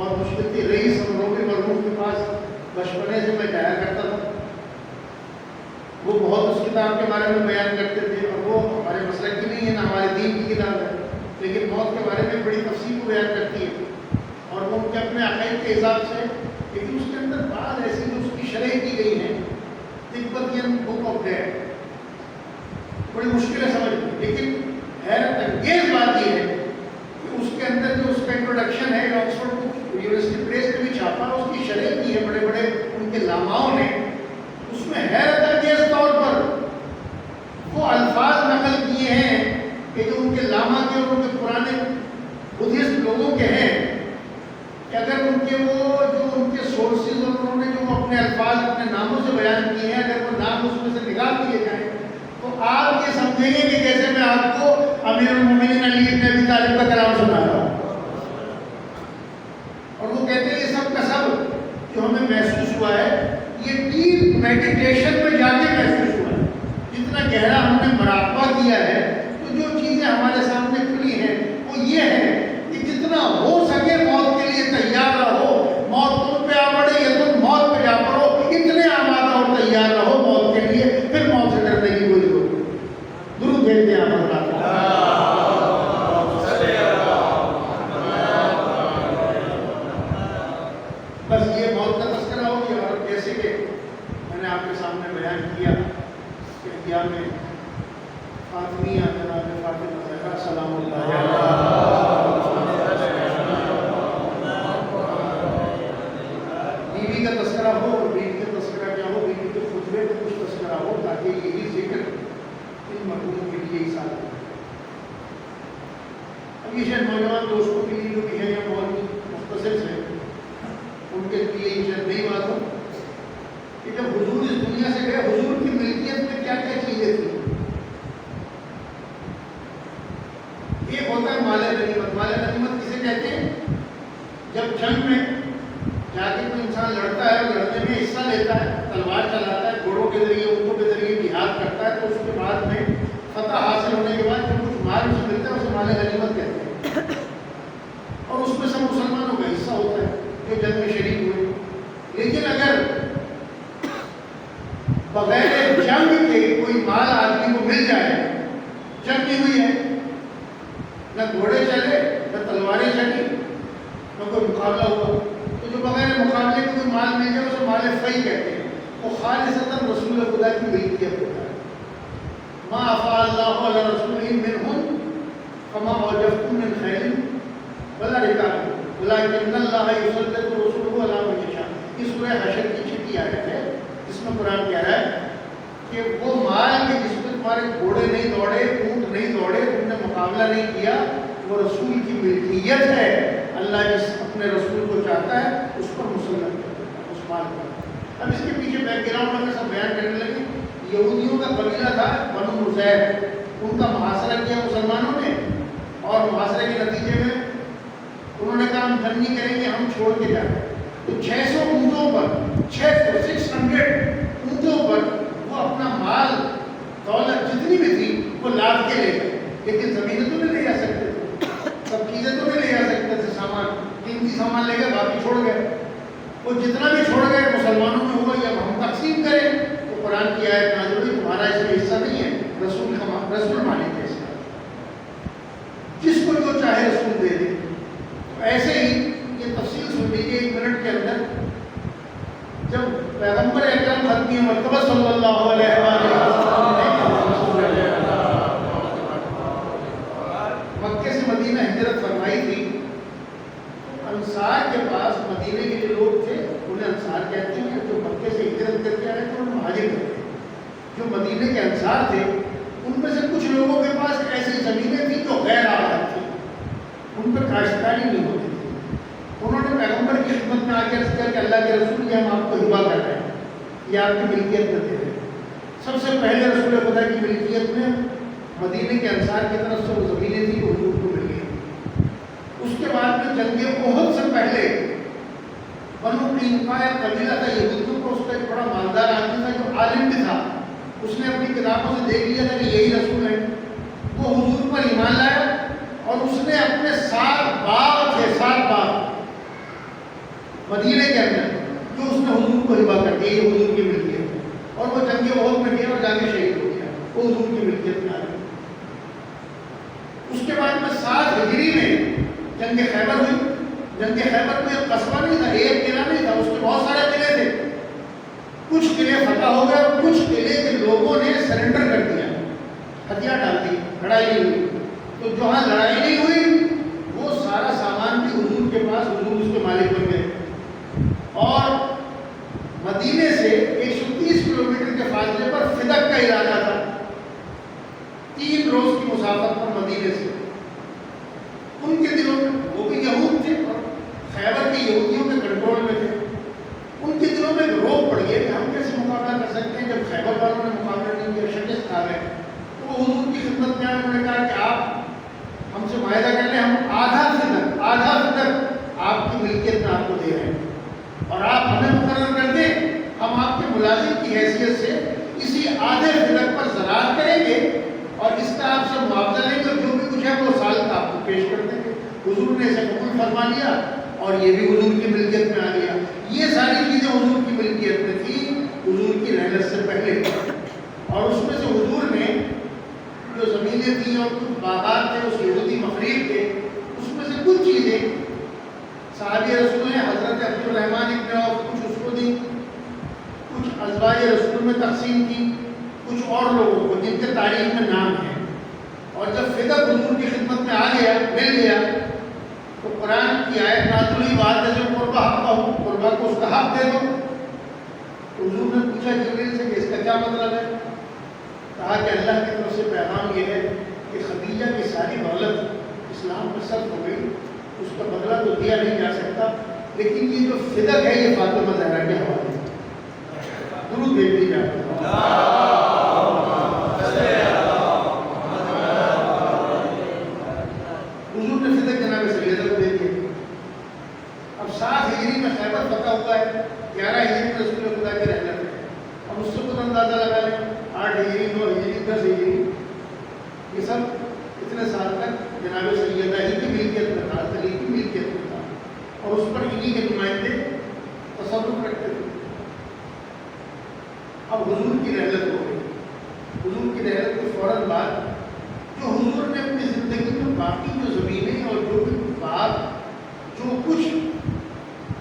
D: بہت مشکل تھی. رئیس روبی مرحوم کے پاس بچپنے سے میں جایا کرتا تھا. وہ بہت اس کتاب کے بارے میں بیان کرتے تھے اور وہ ہمارے مسلک کی نہیں ہے نہ ہمارے دین کی کتاب ہے, لیکن موت کے بارے میں بڑی تفصیل کو بیان کرتی ہے اور وہ ان کے اپنے عقائد کے حساب سے. لیکن اس کے اندر بعض ایسی جو اس کی شرح کی گئی ہیں, تبتین بک آف ڈیڈ, بڑی مشکل ہے سمجھ. لیکن حیرت انگیز بات یہ ہے کہ اس کے اندر جو اس کا انٹروڈکشن ہے آکسفورڈ یونیورسٹی پریس میں بھی چھاپا, اس کی شرح کی ہے بڑے بڑے ان کے لاماؤں نے. اس میں حیرت انگیز طور پر وہ الفاظ نقل کیے ہیں کہ جو ان کے لاما کے اور ان کے پرانے بدھسٹ لوگوں کے ہیں, کہ اگر ان کے وہ جو ان کے سورسز اور انہوں نے جو اپنے الفاظ اپنے ناموں سے بیان کیے ہیں, اگر وہ نام اس میں سے نکال دیے جائیں تو آپ یہ سمجھیں گے کہ جیسے میں آپ کو امیر المومنین علی ابن ابی طالب کا کلام سنا رہا ہوں. اور وہ کہتے ہیں یہ سب کا سب جو ہمیں محسوس ہوا ہے یہ ڈیپ میڈیٹیشن میں جا کے محسوس ہوا ہے. جتنا گہرا ہم نے مراقبہ کیا ہے تو جو چیزیں ہمارے سامنے کھلی ہیں وہ یہ ہے کہ جتنا ہو سکے موت کے لیے تیار رہو. موت تم پہ آ پڑے یا تم موت پہ جا پڑو, اتنے آمادہ اور تیار رہو موت کے لیے, پھر موت سے ڈرنے کی کوئی ضرورت نہیں. درود بھیجتے ہیں آپ اللہ. بس یہ موت کا تذکرہ ہو گیا. اور جیسے کہ میں نے آپ کے سامنے بیان کیا کہ انڈیا میں فاطمیہ جناب فاطمہ زہرا سلام اللہ علیہا, بیوی کا تذکرہ ہو. اور بیوی کا تذکرہ کیا ہو, بیوی کے خطبے میں کچھ تذکرہ ہو تاکہ یہی ذکر ان مرحوموں کے لیے ہی ساتھ. اب یہ شاید نوجوان دوستوں کے لیے جو بھی ہے یا بہت مختصر سے ان کے لیے یہ شاید نئی بات ہو کہ جب حضور اس دنیا سے گئے, حضور کی ملکیت میں کیا کیا چیزیں تھیں. ایک ہوتا ہے مال غنیمت. مال غنیمت کسے کہتے ہیں؟ جب جنگ میں جا کے کوئی انسان لڑتا ہے, لڑنے میں حصہ لیتا ہے, تلوار چلاتا ہے, گھوڑوں کے ذریعے اونٹوں کے ذریعے جہاد کرتا ہے, تو اس کے بعد میں فتح حاصل ہونے کے بعد جو کچھ مال اسے ملتا ہے اسے مال غنیمت کہتے ہیں. اور اس میں سب مسلمانوں کا حصہ ہوتا ہے جو جنگ میں شریک ہوئے. لیکن اگر بغیر جنگ کے کوئی مال آدمی کو مل جائے, جنگ نہیں ہوئی ہے, نہ گھوڑے چلے نہ تلواریں چلی نہ کوئی مقابلہ ہوا, تو جو بغیر مقابلے کے کوئی مال مل جائے اسے مال فی کہتے ہیں. وہ خالصتاً رسول خدا کی ملکیت ہوتا ہے. ما افاء اللہ علی رسولہ منہم فما اوجفتم من خیل ولا رکاب ولکن اللہ یسلط رسولہ علی من یشاء. یہ سورہ حشر کی چھٹی آیت ہے جس میں قرآن کہہ رہا ہے کہ وہ مال کے جس میں تمہارے گھوڑے نہیں دوڑے, اونٹ نہیں دوڑے, تم نے مقابلہ نہیں کیا, وہ رسول کی ملکیت ہے. اللہ جس اپنے رسول کو چاہتا ہے اس پر مسلط کرتا ہے اس مال پر. اب اس کے پیچھے بیک گراؤنڈ میں سب بیان کرنے لگے. یہودیوں کا قبیلہ تھا بنو نصیر, ان کا محاصرہ کیا مسلمانوں نے, اور محاصرے کے نتیجے میں انہوں نے کہا ہم جنگ نہیں کریں گے, ہم چھوڑ کے جائیں. تو 600 اونٹوں پر 600 اونٹوں پر وہ اپنا مال دولت جتنی بھی تھی وہ لاد کے لے گئے. لیکن زمینیں تو نہیں لے جا سکتے تھے, سب چیزیں تو نہیں لے جا سکتے تھے, سامان قیمتی سامان لے گئے, باقی چھوڑ گئے. وہ جتنا بھی چھوڑ گئے مسلمانوں میں ہوا یا ہم تقسیم کریں. تو قرآن کی آیت نازل ہوئی تمہارا اس میں حصہ نہیں ہے, رسول مالک ہے اس کا, جس کو جو چاہے رسول دے دے. ایسے ہی یہ تفصیل سن لیجیے 1 منٹ کے اندر. جب پیغمبر اکرم ختمی مرتبہ صلی اللہ علیہ وسلم نے مکے سے مدینہ ہجرت فرمائی تھی, انصار کے پاس مدینے کے جو لوگ تھے انہیں انصار کہتے ہیں. جو مکے سے ہجرت کر کے آئے تھے انہیں مہاجر کہتے ہیں. جو مدینے کے انصار تھے ان میں سے کچھ لوگوں کے پاس ایسی زمینیں تھیں جو غیر آباد تھیں, ان پر کاشتکاری نہیں ہوتی تھی. انہوں نے پیغمبر کی خدمت میں آ کے عرض کیا کہ اللہ کے رسول یہ ہم آپ کو ہبہ کر رہے ہیں, یہ آپ کی ملکیت میں دے رہے ہیں. سب سے پہلے رسول خدا کی ملکیت میں مدینے کے انصار کی طرف سے وہ زمینیں تھیں جو حضور کو مل گئی. اس کے بعد میں جنگ احد سے پہلے بنو قینقاع قبیلہ تھا یہودیوں کو, اس کا ایک بڑا مالدار آدمی تھا جو عالم بھی تھا. اس نے اپنی کتابوں سے دیکھ لیا تھا کہ یہی رسول ہے. وہ حضور پر ایمان لایا اور اس نے اپنے 7 باغ تھے, 7 باغ مدینے کے اندر جو اس نے حضور کو ہبا کر دیا، یہ حضور کی ملکیت ہے، اور وہ جنگ بہت میں گیا اور جا کے شہید ہو گیا، وہ حضور کی ملکیت میں آ گیا۔ اس کے بعد میں 7 ہجری میں جنگ خیبر ہوئی۔ جنگ خیبر میں ایک قصبہ نہیں تھا، ایک قلعہ نہیں تھا، اس کے بہت سارے قلعے تھے۔ کچھ قلعے فتح ہو گئے اور کچھ قلعے کے لوگوں نے سرنڈر کر دیا، ہتھیار ڈال دی، لڑائی نہیں ہوئی۔ تو جہاں لڑائی نہیں ہوئی وہ سارا سامان بھی حضور کے پاس، حضور اس کے مالک بن گئے۔ اور مدینے سے 130 کلومیٹر کے فاصلے پر فدق کا علاقہ تھا، 3 روز کی مسافت پر مدینے سے۔ ان کے دلوں میں، وہ بھی یہود تھے اور خیبر کے یہودیوں کے کنٹرول میں تھے، ان کے دلوں میں روک پڑ گیا کہ ہم کیسے مقابلہ کر سکتے ہیں جب خیبر والوں نے مقابلہ نہیں کیا، شکست کھا گئے۔ تو وہ حضور کی خدمت میں انہوں نے کہا کہ آپ ہم سے معاہدہ کر لیں، ہم آدھا فدق آپ کی ملکیت میں آپ کو دے رہے ہیں، اور آپ ہمیں مقرر کر دیں، ہم آپ کے ملازم کی حیثیت سے اسی آدھے فدق پر زراعت کریں گے اور اس کا آپ سے معاوضہ لیں گے، جو بھی کچھ ہے وہ سال کا آپ کو پیش کر دیں گے۔ حضور نے اسے قبول فرما لیا اور یہ بھی حضور کی ملکیت میں آ گیا۔ یہ ساری چیزیں حضور کی ملکیت میں تھی حضور کی رحلت سے پہلے، اور اس میں سے حضور نے جو زمینیں تھیں اور کچھ باغات تھے اس یہودی مفریق کے، اس میں سے کچھ چیزیں صحابی رسول نے حضرت عبد الرحمن ابن عوف کچھ اس کو دی، کچھ ازواج رسول میں تقسیم کی، کچھ اور لوگوں کو جن کے تاریخ میں نام ہے۔ اور جب فدق حضور کی خدمت میں آ گیا، مل گیا، تو قرآن کی آیت نازل ہوئی، وَآتَذِرْ قُرْبَ حَقَّهُ، قربا کو اس کا حق دے دو۔ حضور نے پوچھا جبریل سے کہ اس کا کیا مطلب ہے؟ کہا کہ اللہ کی طرف سے پیغام یہ ہے کہ خدیجہ کی ساری دولت اسلام میں صرف ہو گئی، اس کا بدلہ تو دیا نہیں جا سکتا، لیکن یہ جو فدق ہے یہ فاطمہ زہرا کے حوالے ہے۔ درود بھیج دی جاتا ہے۔ حضور نے فدق جناب سیدہ کو دے دیا۔ اب 7 ہجری میں خیبر فتح ہوا ہے، 11 ہجری میں رسول خدا کی رحلت ہے۔ اب اس سے خود اندازہ لگا لیں، 8 ہجری، 9 ہجری، 10 ہجری، یہ سب اتنے سال تک جناب سیدہ ہی کی ملکیت میں تھا، علی کی ملکیت میں تھا، اور اس پر انہی کے نمائندے تصرف رکھتے تھے۔ اب حضور کی رحلت ہو گئی۔ حضور کی رحلت کے فوراً بعد جو حضور نے اپنی زندگی میں باقی جو زمینیں اور جو بھی باغ جو کچھ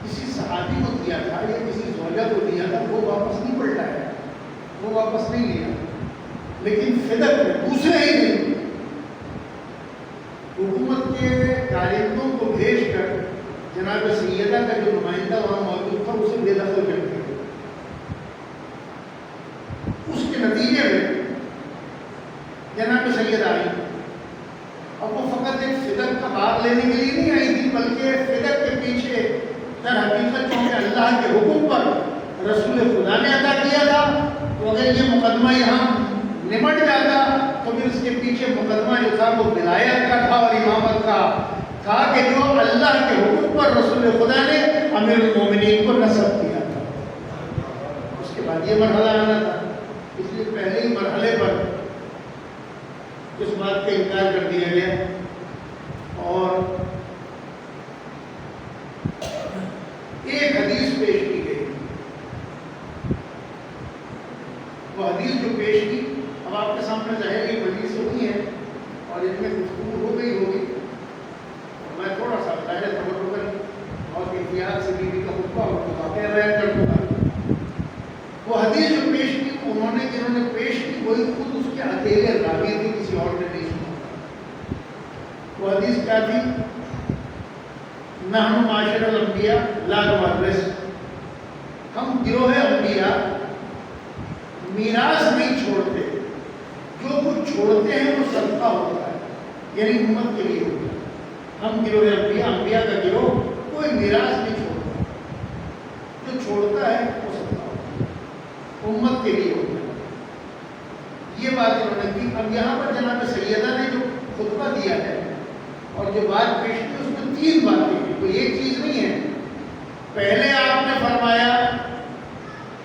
D: کسی صحابی کو دیا تھا یا کسی زوجہ کو دیا تھا وہ واپس نہیں پلٹایا، وہ واپس نہیں لیا، لیکن فدق میں دوسرے ہی دن حکومت کے کارندوں کو بھیج کر جناب سیدہ کا جو نمائندہ وہاں موجود تھا اسے بے دخل کر دیا۔ اس کے نتیجے میں جناب سیدہ آئی، اب وہ فقط ایک فدق کا باغ لینے کے لیے نہیں آئی تھی، بلکہ فدق کے پیچھے در حقیقت چونکہ اللہ کے حکم پر رسول خدا نے عطا کیا تھا، تو اگر یہ مقدمہ یہاں نمٹ جاتا تو پھر اس کے پیچھے مقدمہ جو تھا وہ ولایت کا تھا اور امامت کا تھا، کہ جو اللہ کے حکم پر رسول خدا نے امیر المومنین کو نصب کیا تھا۔ اس کے بعد یہ مرحلہ آنا تھا، اس لیے پہلے ہی مرحلے پر اس بات کا انکار کر دیا گیا، اور ایک حدیث پیش کی گئی۔ وہ حدیث جو پیش کی اب آپ کے سامنے ظاہر یہ حدیث ہوئی ہے اور ان میں گفتگو ہو گئی ہوگی، میں تھوڑا سا ظاہر توجہ کر اور احتیاط سے بیوی کا خطبہ اور واقعہ بیان کر دوں گا۔ وہ حدیث جو پیش کی جنہوں نے پیش کی وہی خود اس کے اکیلے راوی تھے، کسی اور نے نہیں سنا۔ وہ حدیث کیا تھی؟ نحن معاشر الانبیاء لا نورث، ہم گروہ انبیاء میراث نہیں چھوڑتے، جو کچھ چھوڑتے ہیں وہ صدقہ ہوتا ہے، یعنی امت کے لیے ہوتا ہے۔ ہم گروہ انبیاء کا گروہ کوئی میراث نہیں چھوڑتا، جو چھوڑتا ہے وہ صدقہ ہوتا ہے، امت کے لیے ہوتا ہے۔ یہ بات انہوں نے کی۔ اب یہاں پر جناب سیدہ نے جو خطبہ دیا ہے اور جو بات پیش کی اس میں 3 باتیں ہیں، کوئی ایک چیز نہیں ہے۔ پہلے آپ نے فرمایا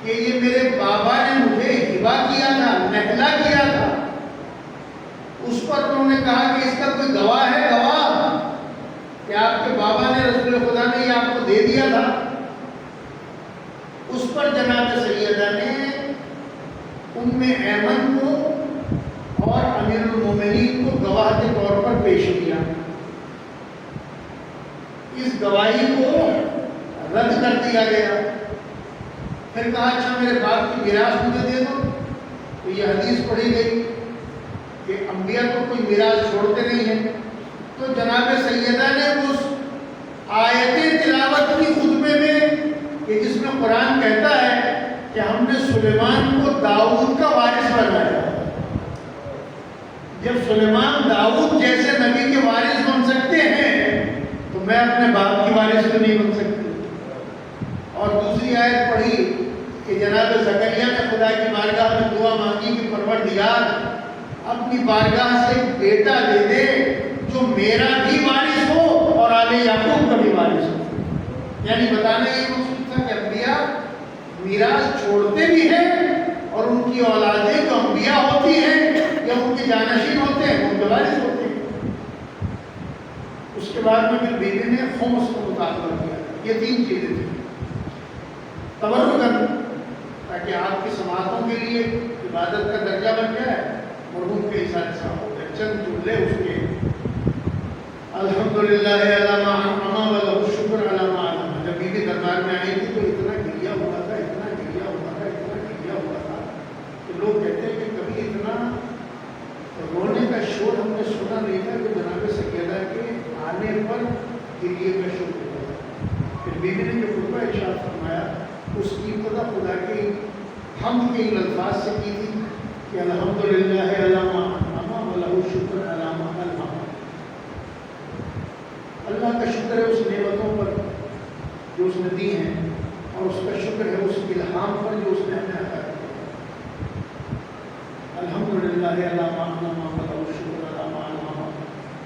D: کہ یہ میرے بابا نے مجھے ہبا کیا تھا، نہلا کیا تھا، اس پر انہوں نے کہا کہ اس کا کوئی گواہ ہے، گواہ کہ آپ کے بابا نے رسول خدا نے یہ آپ کو دے دیا تھا۔ پر جناب سیدہ نے ام ایمن کو اور امیر المومنین کو گواہ کے طور پر پیش کیا. اس گواہی کو رد کر دیا گیا. پھر کہا اچھا میرے باپ کی میراث مجھے دے دو. تو یہ حدیث پڑھی گئی کہ انبیاء کو کوئی میراث چھوڑتے نہیں ہیں. تو جناب سیدہ نے اس آیت تلاوت کی خطبے میں کہ جس میں قرآن کہتا ہے کہ ہم نے سلیمان کو داؤد کا وارث بنایا. جب سلیمان داؤد جیسے نبی کے وارث بن سکتے ہیں تو میں اپنے باپ کی وارث تو نہیں بن سکتی. اور دوسری آیت پڑھی کہ جناب زکریا نے خدا کی بارگاہ میں دعا مانگی کہ پروردگار اپنی بارگاہ سے ایک بیٹا دے دے جو میرا بھی وارث ہو اور آل یعقوب کا بھی وارث ہو. یعنی بتانا یہ مقصود تھا کہ انبیاء میراث چھوڑتے بھی ہیں اور ان کی اولادیں جو انبیاء ہوتی ہیں یا ان کے جانشین ہوتے ہیں ان کے وارث ہوتے ہیں. اس کے بعد میں پھر بیوی نے خمس کو مطالبہ کیا. یہ 3 چیزیں تھیں. تبرکاً تاکہ آپ کی سماعتوں کے لیے عبادت کا درجہ بن جائے مرحوم کے حساب سے ہو گئے. چند جملے اس کے الحمدللہ علی ما انعم وله الشکر علی ما انعم. جب بیوی دربار میں آئی تھی تو اتنا گریا ہوا تھا کہ لوگ کہتے ہیں کہ کبھی اتنا رونے کا شور ہم نے سنا نہیں تھا کہ جناب سیدہ کے آنے پر گریے کا شور ہوتا تھا. پھر بیوی نے جو خطبہ ارشاد فرمایا اس کی ابتدا خدا کی حمد کے ان الفاظ سے کی تھی کہ الحمدللہ علی ما انعم وله الشکر علی ما انعم. اللہ کا شکر ہے اس نعمتوں پر جو اس نے دی ہیں اور اس کا شکر ہے اس الہام پر جو اس نے ہمیں عطا کیا. الحمدللہ علی ما انعم وله الشکر علی ما انعم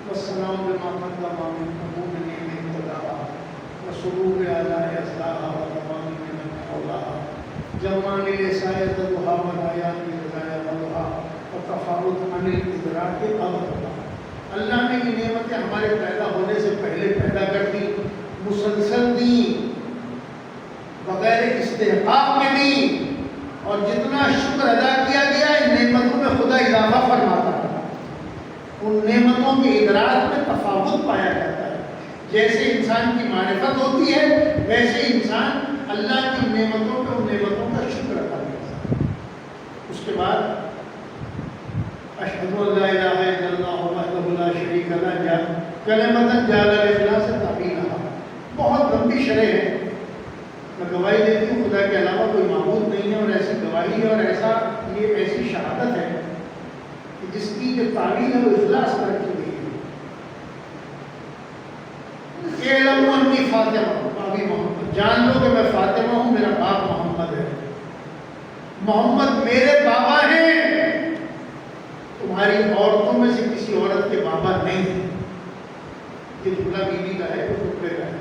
D: والثناء بما قدم من قبول نعم ابتداء وسرور علی اصلاح وتمام من حولها جمال لسایت ضحا ودایات رضایا ضحا وتفاوت عن الادراک ابدا. اللہ نے یہ نعمتیں ہمارے پیدا ہونے سے پہلے پیدا کر دی, مسلسل دی, بغیر استحقاق کے دی, اور جتنا شکر ادا کیا گیا ان نعمتوں میں خدا اضافہ فرماتا ہے. ان نعمتوں کے ادراک میں تفاوت پایا جاتا ہے. جیسے انسان کی معرفت ہوتی ہے ویسے انسان اللہ کی نعمتوں پہ ان نعمتوں کا شکر ادا کرتا ہے. اس کے بعد اشہد ان لا الہ الا اللہ وحدہ لا شریک لہ کلمۃ جعل الاخلاص تعبیرا. بہت لمبی شرح ہے. میں گواہی دیتی ہوں خدا کے علاوہ کوئی معبود نہیں ہے, اور ایسی گواہی ہے اور یہ ایسی شہادت ہے کہ جس کی جو تعبیر ہے وہ اخلاص پر رکھی گئی ہے. اعلموا انی فاطمہ بابی محمد, جان لو کہ میں فاطمہ ہوں, میرا باپ محمد ہے. محمد میرے بابا ہیں, تمہاری عورتوں میں سے کسی عورت کے بابا نہیں ہیں. یہ جملہ بیوی کا ہے, وہ ٹکڑے کا ہے.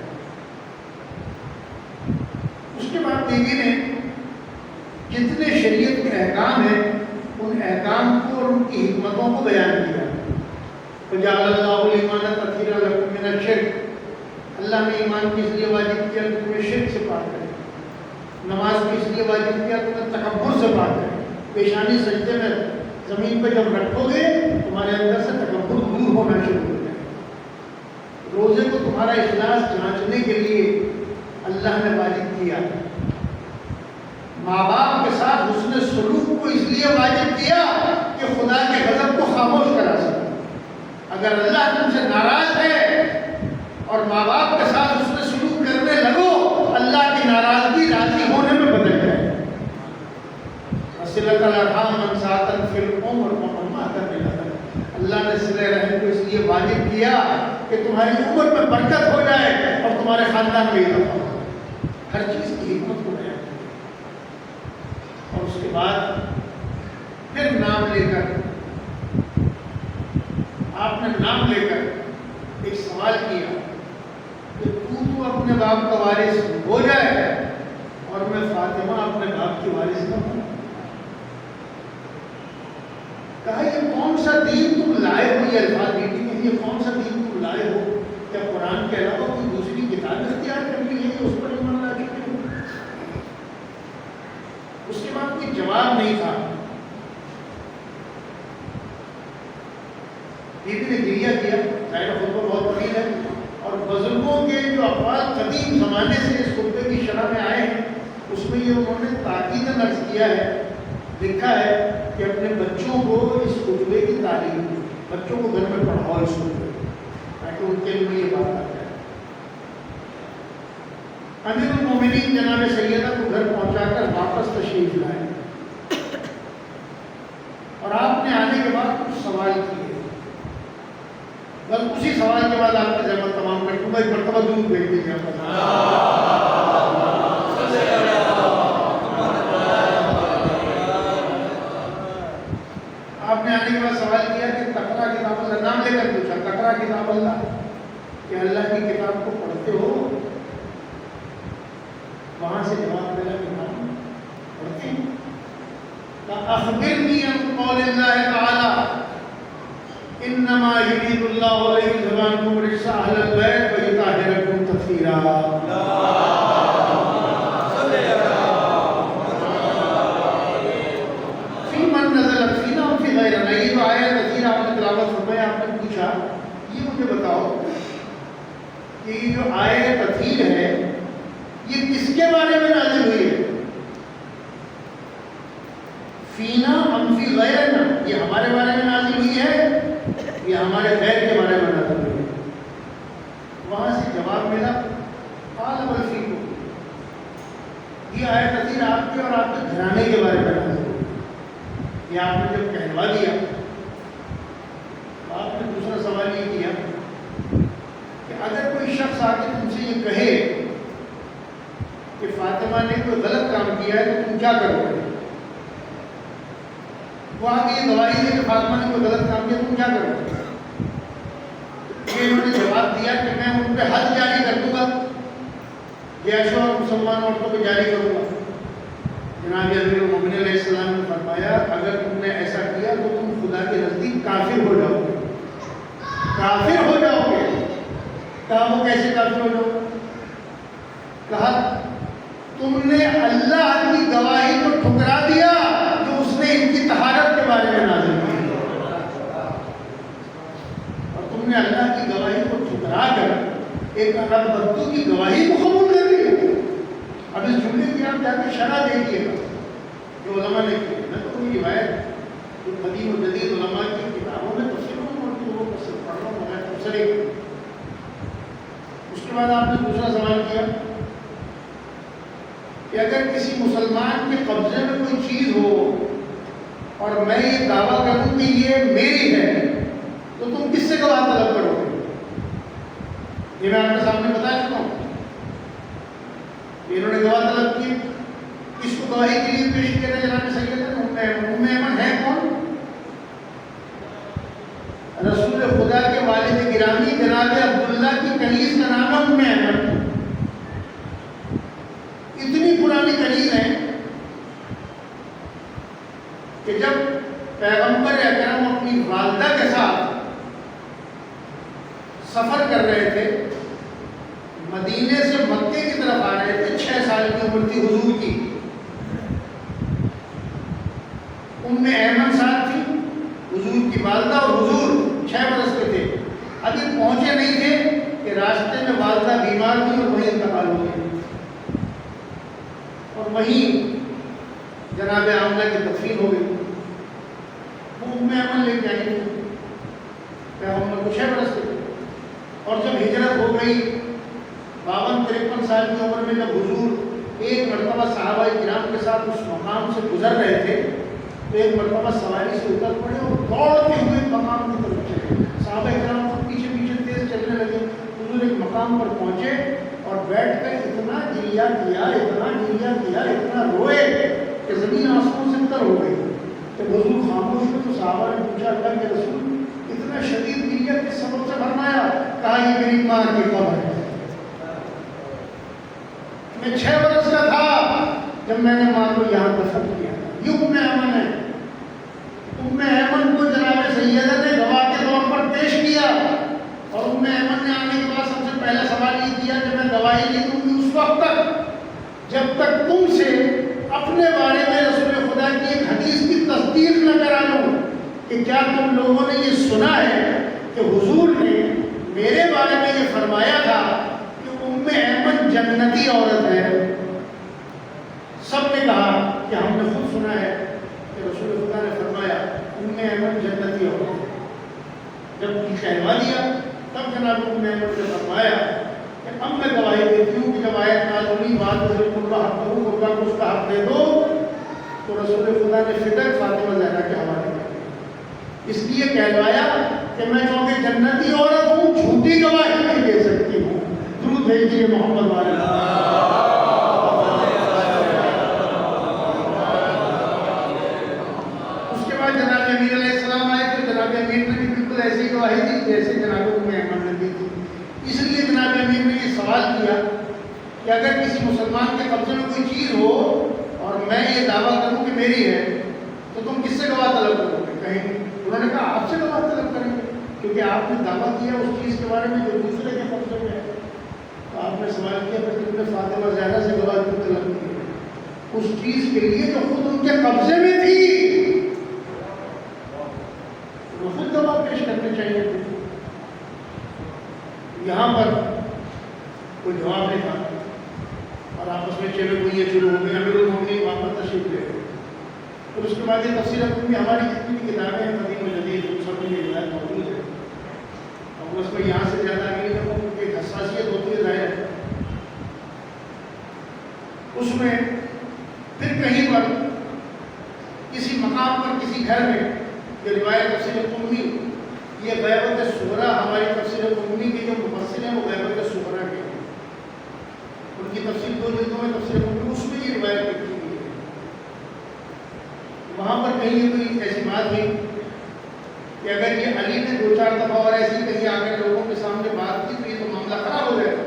D: اس کے بعد بیوی نے جتنے شریعت کے احکام ہیں ان احکام کو اور ان کی حکمتوں کو بیان کیا. فجعل اللہ الایمان تطہیرا لکم من الشرک, اللہ نے ایمان کو اس لیے واجب کیا کہ تمہیں شرک سے پاک کرے. نماز کو اس لیے واجب کیا تمہیں تکبر سے پاک کرے. پیشانی سجدے میں زمین پہ جب رکھو گے تمہارے اندر سے تکبر دور ہونا شروع ہو جائے. روزے کو تمہارا اخلاص جانچنے کے لیے اللہ نے واجب کیا. ماں باپ کے ساتھ حسن سلوک کو اس لیے واجب کیا کہ خدا کے غضب کو خاموش کرا سکے. اگر اللہ تم سے ناراض ہے اور ماں باپ کے ساتھ حسن سلوک کرنے لگو, اللہ کی ناراضگی راضی ہونے میں بدل جائے. صلۃ الارحام منساتن فی العمر ومماتن بالعدل, اللہ نے صلہ رحم کو اس لیے واجب کیا کہ تمہاری عمر میں برکت ہو جائے اور تمہارے خاندان میں اضافہ ہو. ہر چیز کی حکمت کو بیان کیا. اور اس کے بعد پھر نام لے کر آپ نے نام لے کر ایک سوال کیا کہ تو اپنے باپ کا وارث ہو جائے اور میں فاطمہ اپنے باپ کی وارث نہ ہوں. کہا یہ کون سا دین تم لائے ہو, یہ الفاظ بیٹی میں, یہ کون سا دین تم لائے ہو؟ کیا قرآن کے علاوہ کوئی دوسری کتاب اختیار کر لی ہے, اس پر ایمان لا چکے ہو؟ جواب نہیں تھا. بیوی نے گریہ کیا. ظاہر خطبہ بہت طویل ہے اور بزرگوں کے جو اقوال قدیم زمانے سے اس خطبے کی شرح میں آئے ہیں اس میں یہ انہوں نے تاکیداً عرض کیا ہے، لکھا ہے کہ اپنے بچوں کو اس خطبے کی تعلیم دو، بچوں کو گھر میں پڑھاؤ اس خطبے تاکہ ان کے لیے یہ بات آ جائے. امیر المومنین جناب سیدہ کو گھر پہنچا کر واپس تشریف لائے اور آپ نے آنے کے بعد کچھ سوال کیے. بس اسی سوال کے بعد آپ کی زحمت تمام کر دوں گا. ایک مرتبہ دودھ بھیج دیجیے آپ نے آنے کے بعد سوال کیا کہ تقرا کتاب اللہ، نام لے کر پوچھا تقرا کتاب اللہ، کہ اللہ کی کتاب کو پڑھتے ہو؟ وہاں سے جواب ملا کہ ہاں پڑھتے ہیں. اخبرنی عن قول اللہ تعالی انما یرید اللہ لیذهب عنکم الرجس اہل البیت ویطہرکم تطہیرا. فی من نزلت فینا وفی غیرنا. یہ جو آیت تطہیر آپ نے تلاوت فرمایا، آپ نے پوچھا یہ مجھے بتاؤ کہ یہ جو آیت تطہیر ہے یہ کس کے بارے میں نازل ہوئی ہے؟ فینا ام فی غیرنا، یہ ہمارے بارے میں نازل ہوئی ہے یا ہمارے غیر کے بارے میں نازل ہوئی ہے؟ وہاں سے جواب ملا قال بل فیکم. یہ آیت تطہیر آپ کے اور آپ کے گھرانے کے بارے میں نازل ہوئی. یہ آپ نے جب کہلوا دیا تو آپ نے دوسرا سوال یہ کیا کہ اگر کوئی شخص آ کے تم سے یہ کہے کہ فاطمہ نے کوئی غلط کام کیا ہے تو تم کیا کرو گے؟ وہ آگے یہ گواہی دے کہ فاطمہ نے کوئی غلط کام کیا، تم کیا کرو گے؟ یہ انہوں نے جواب دیا کہ میں ان پہ حد جاری کر دوں گا، جیشوں اور مسلمان عورتوں پہ جاری کروں گا. جناب امیر المومنین علیہ السلام نے فرمایا اگر تم نے ایسا کیا تو تم خدا کے نزدیک کافر ہو جاؤ گے. کافر ہو جاؤ گے. کہا وہ کیسے کافر ہو جاؤ؟ کہا تم نے اللہ کی گواہی کو ٹھکرا دیا جو اس نے ان کی طہارت کے بارے میں نازل کی، اور تم نے اللہ کی گواہی کو ٹھکرا کر ایک عرب بدو کی گواہی کو قبول کر لیا. اب اس جملے کی آپ جا کے شرح دیکھیے گا جو علماء نے کی. میں تو کوئی روایت جو قدیم و جدید علماء کی کتابوں میں تفسیروں میں موجود وہ پڑھ رہا ہوں میں تفسیر. اس کے بعد آپ نے دوسرا سوال کیا کہ اگر کسی مسلمان کے قبضے میں کوئی چیز ہو اور میں یہ دعویٰ کروں کہ یہ میری ہے تو تم کس سے گواہ طلب کرو گے؟ یہ میں آپ کے سامنے بتا چکا ہوں. انہوں نے گواہ طلب کی. اس کو گواہی کے لیے پیش کیا جناب سیدنا ام ایمن ہے کون؟ رسول خدا کے والد گرامی جناب عبداللہ کی کنیز کا نام ہے ام ایمن. اتنی پرانی کنیز ہے کہ جب پیغمبر اکرم اپنی والدہ کے ساتھ سفر کر رہے تھے، مدینے سے مکے کی طرف آ رہے تھے، 6 سال کی عمر تھی حضور کی. ام ایمن ساتھ تھی، حضور کی والدہ اور حضور 6 برس کے تھے. ابھی پہنچے نہیں تھے کہ راستے میں والدہ بیمار ہوئی اور وہیں انتقال ہو گئی اور وہیں جناب آمنہ کی تدفین ہو گئی. وہ ام ایمن لے کے آئی پیغمبر کو 6 برس کے تھے. اور جب ہجرت ہو گئی 52-53 سال کی عمر میں جب حضور ایک مرتبہ صحابہ کرام کے ساتھ اس مقام سے گزر رہے تھے تو ایک مرتبہ سواری سے اتر پڑے اور دوڑتے ہوئے مقام کی طرف چلے. صحابہ کرام کو پیچھے پیچھے تیز چلنے لگے. حضور ایک مقام پر پہنچے اور بیٹھ کر اتنا گریہ کیا، اتنا گریہ کیا، اتنا روئے کہ زمین آسمانوں سے تر ہو گئی. جب حضور خاموش ہوئے تو صحابہ نے پوچھا اللہ کے رسول اتنا شدید گریہ کس سبب سے فرمایا؟ کہا یہ میری ماں کی قبر ہے. میں 6 برس کا تھا جب میں نے ماں کو یہاں دفن کیا. یہ ام ایمن ہے. ام ایمن کو جناب سیدہ نے گواہ کے طور پر پیش کیا اور ام ایمن نے آنے کے بعد سب سے پہلا سوال یہ کیا کہ میں گواہی نہیں دوں گی اس وقت تک جب تک تم سے اپنے بارے میں رسول خدا کی کہ کیا تم لوگوں نے یہ سنا ہے کہ حضور نے میرے بارے میں یہ فرمایا تھا کہ ام ایمن جنتی عورت ہے؟ سب نے کہا کہ ہم نے خود سنا ہے کہ رسول خدا نے فرمایا ام ایمن جنتی عورت ہے۔ جب یہ کہلوا دیا تب جناب ام ایمن نے فرمایا کہ اب میں گواہی دیتی ہوں کہ جب آیت نازل ہوئی بعد حضرت قربہ حق کروں قربہ کو اس کا حق دے دو، تو رسول خدا نے فدق فاطمہ زہرا کے حوالے کر دیا۔ اس لیے کہلوایا کہ میں چونکہ جنتی عورت ہوں جھوٹی گواہی نہیں دے سکتی ہوں۔ درود بھیجیے محمد والے۔ اس کے بعد جناب امیر علیہ السلام آئے تو جناب امیر نے بھی بالکل ایسی گواہی دی جیسے جناب ام ایمن نے دی تھی۔ اس لیے جناب امیر نے یہ سوال کیا کہ اگر کسی مسلمان کے قبضے میں کوئی چیز ہو اور میں یہ دعویٰ کروں کہ میری ہے تو تم کس سے گواہ طلب کرو گے؟ کہیں انہوں نے کہا آپ سے گواہ طلب کریں گے، کیونکہ آپ نے دعویٰ کیا اس چیز کے بارے میں جو دوسرے کے قبضے میں ہے۔ تو آپ نے سوال کیا پھر تم نے فاطمہ زہرا سے گواہ کیوں طلب کی اس چیز کے لیے جو خود ان کے قبضے میں تھی؟ وہ خود گواہ پیش کرنے چاہیے تھے۔ یہاں پر کوئی جواب نہیں تھا اور آپس میں چلے گوئیاں شروع ہو گئی۔ امیر المومنین وہاں پر تشریف لے گئے۔ پھر اس کے بعد یہ تفسیر حکم میں ہماری جتنی بھی کتابیں ہیں قدیم و جدید ان سب میں یہ روایت موجود ہے، اور اس میں یہاں سے زیادہ امیر حکم کی ایک حساسیت ہوتی ہے ظاہر ہے۔ اس میں پھر کہیں پر کسی مقام پر کسی گھر میں یہ روایت تفسیر قمی، یہ غیبت صغریٰ ہماری تفسیر قمی کے جو مفسر ہیں وہ غیبت صغریٰ کے ہیں، ان کی تفسیر 2 جلدوں میں تفسیر قمی، اس میں یہ روایت لکھی ہوئی ہے۔ وہاں پر کہیں یہ کوئی ایسی بات ہوئی کہ اگر یہ علی نے 2-4 دفعہ اور ایسی کہیں آ کر لوگوں کے سامنے بات کی تو یہ تو معاملہ خراب ہو جائے گا،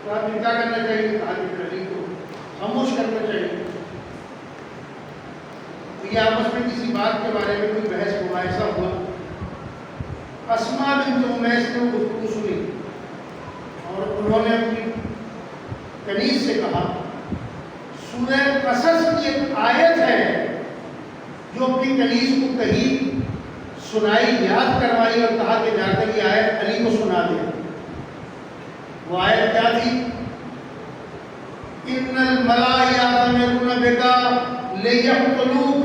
D: تو آپ نے کیا کرنا چاہیے؟ کہا کہ علی کو خاموش کرنا چاہیے۔ یہ آپس میں کسی بات کے بارے میں کوئی بحث مباحثہ ہوا، اسماء بنت امیس نے وہ گفتگو سنی اور انہوں نے اپنی کنیز سے کہا، سورہ قصص کی ایک آیت ہے جو اپنی کنیز کو کہی، سنائی، یاد کروائی اور کہا کہ جا کر یہ آیت علی کو سنا دے۔ وہ آیت کیا تھی؟ ان الملائکۃ یأمرون بک لیقتلوک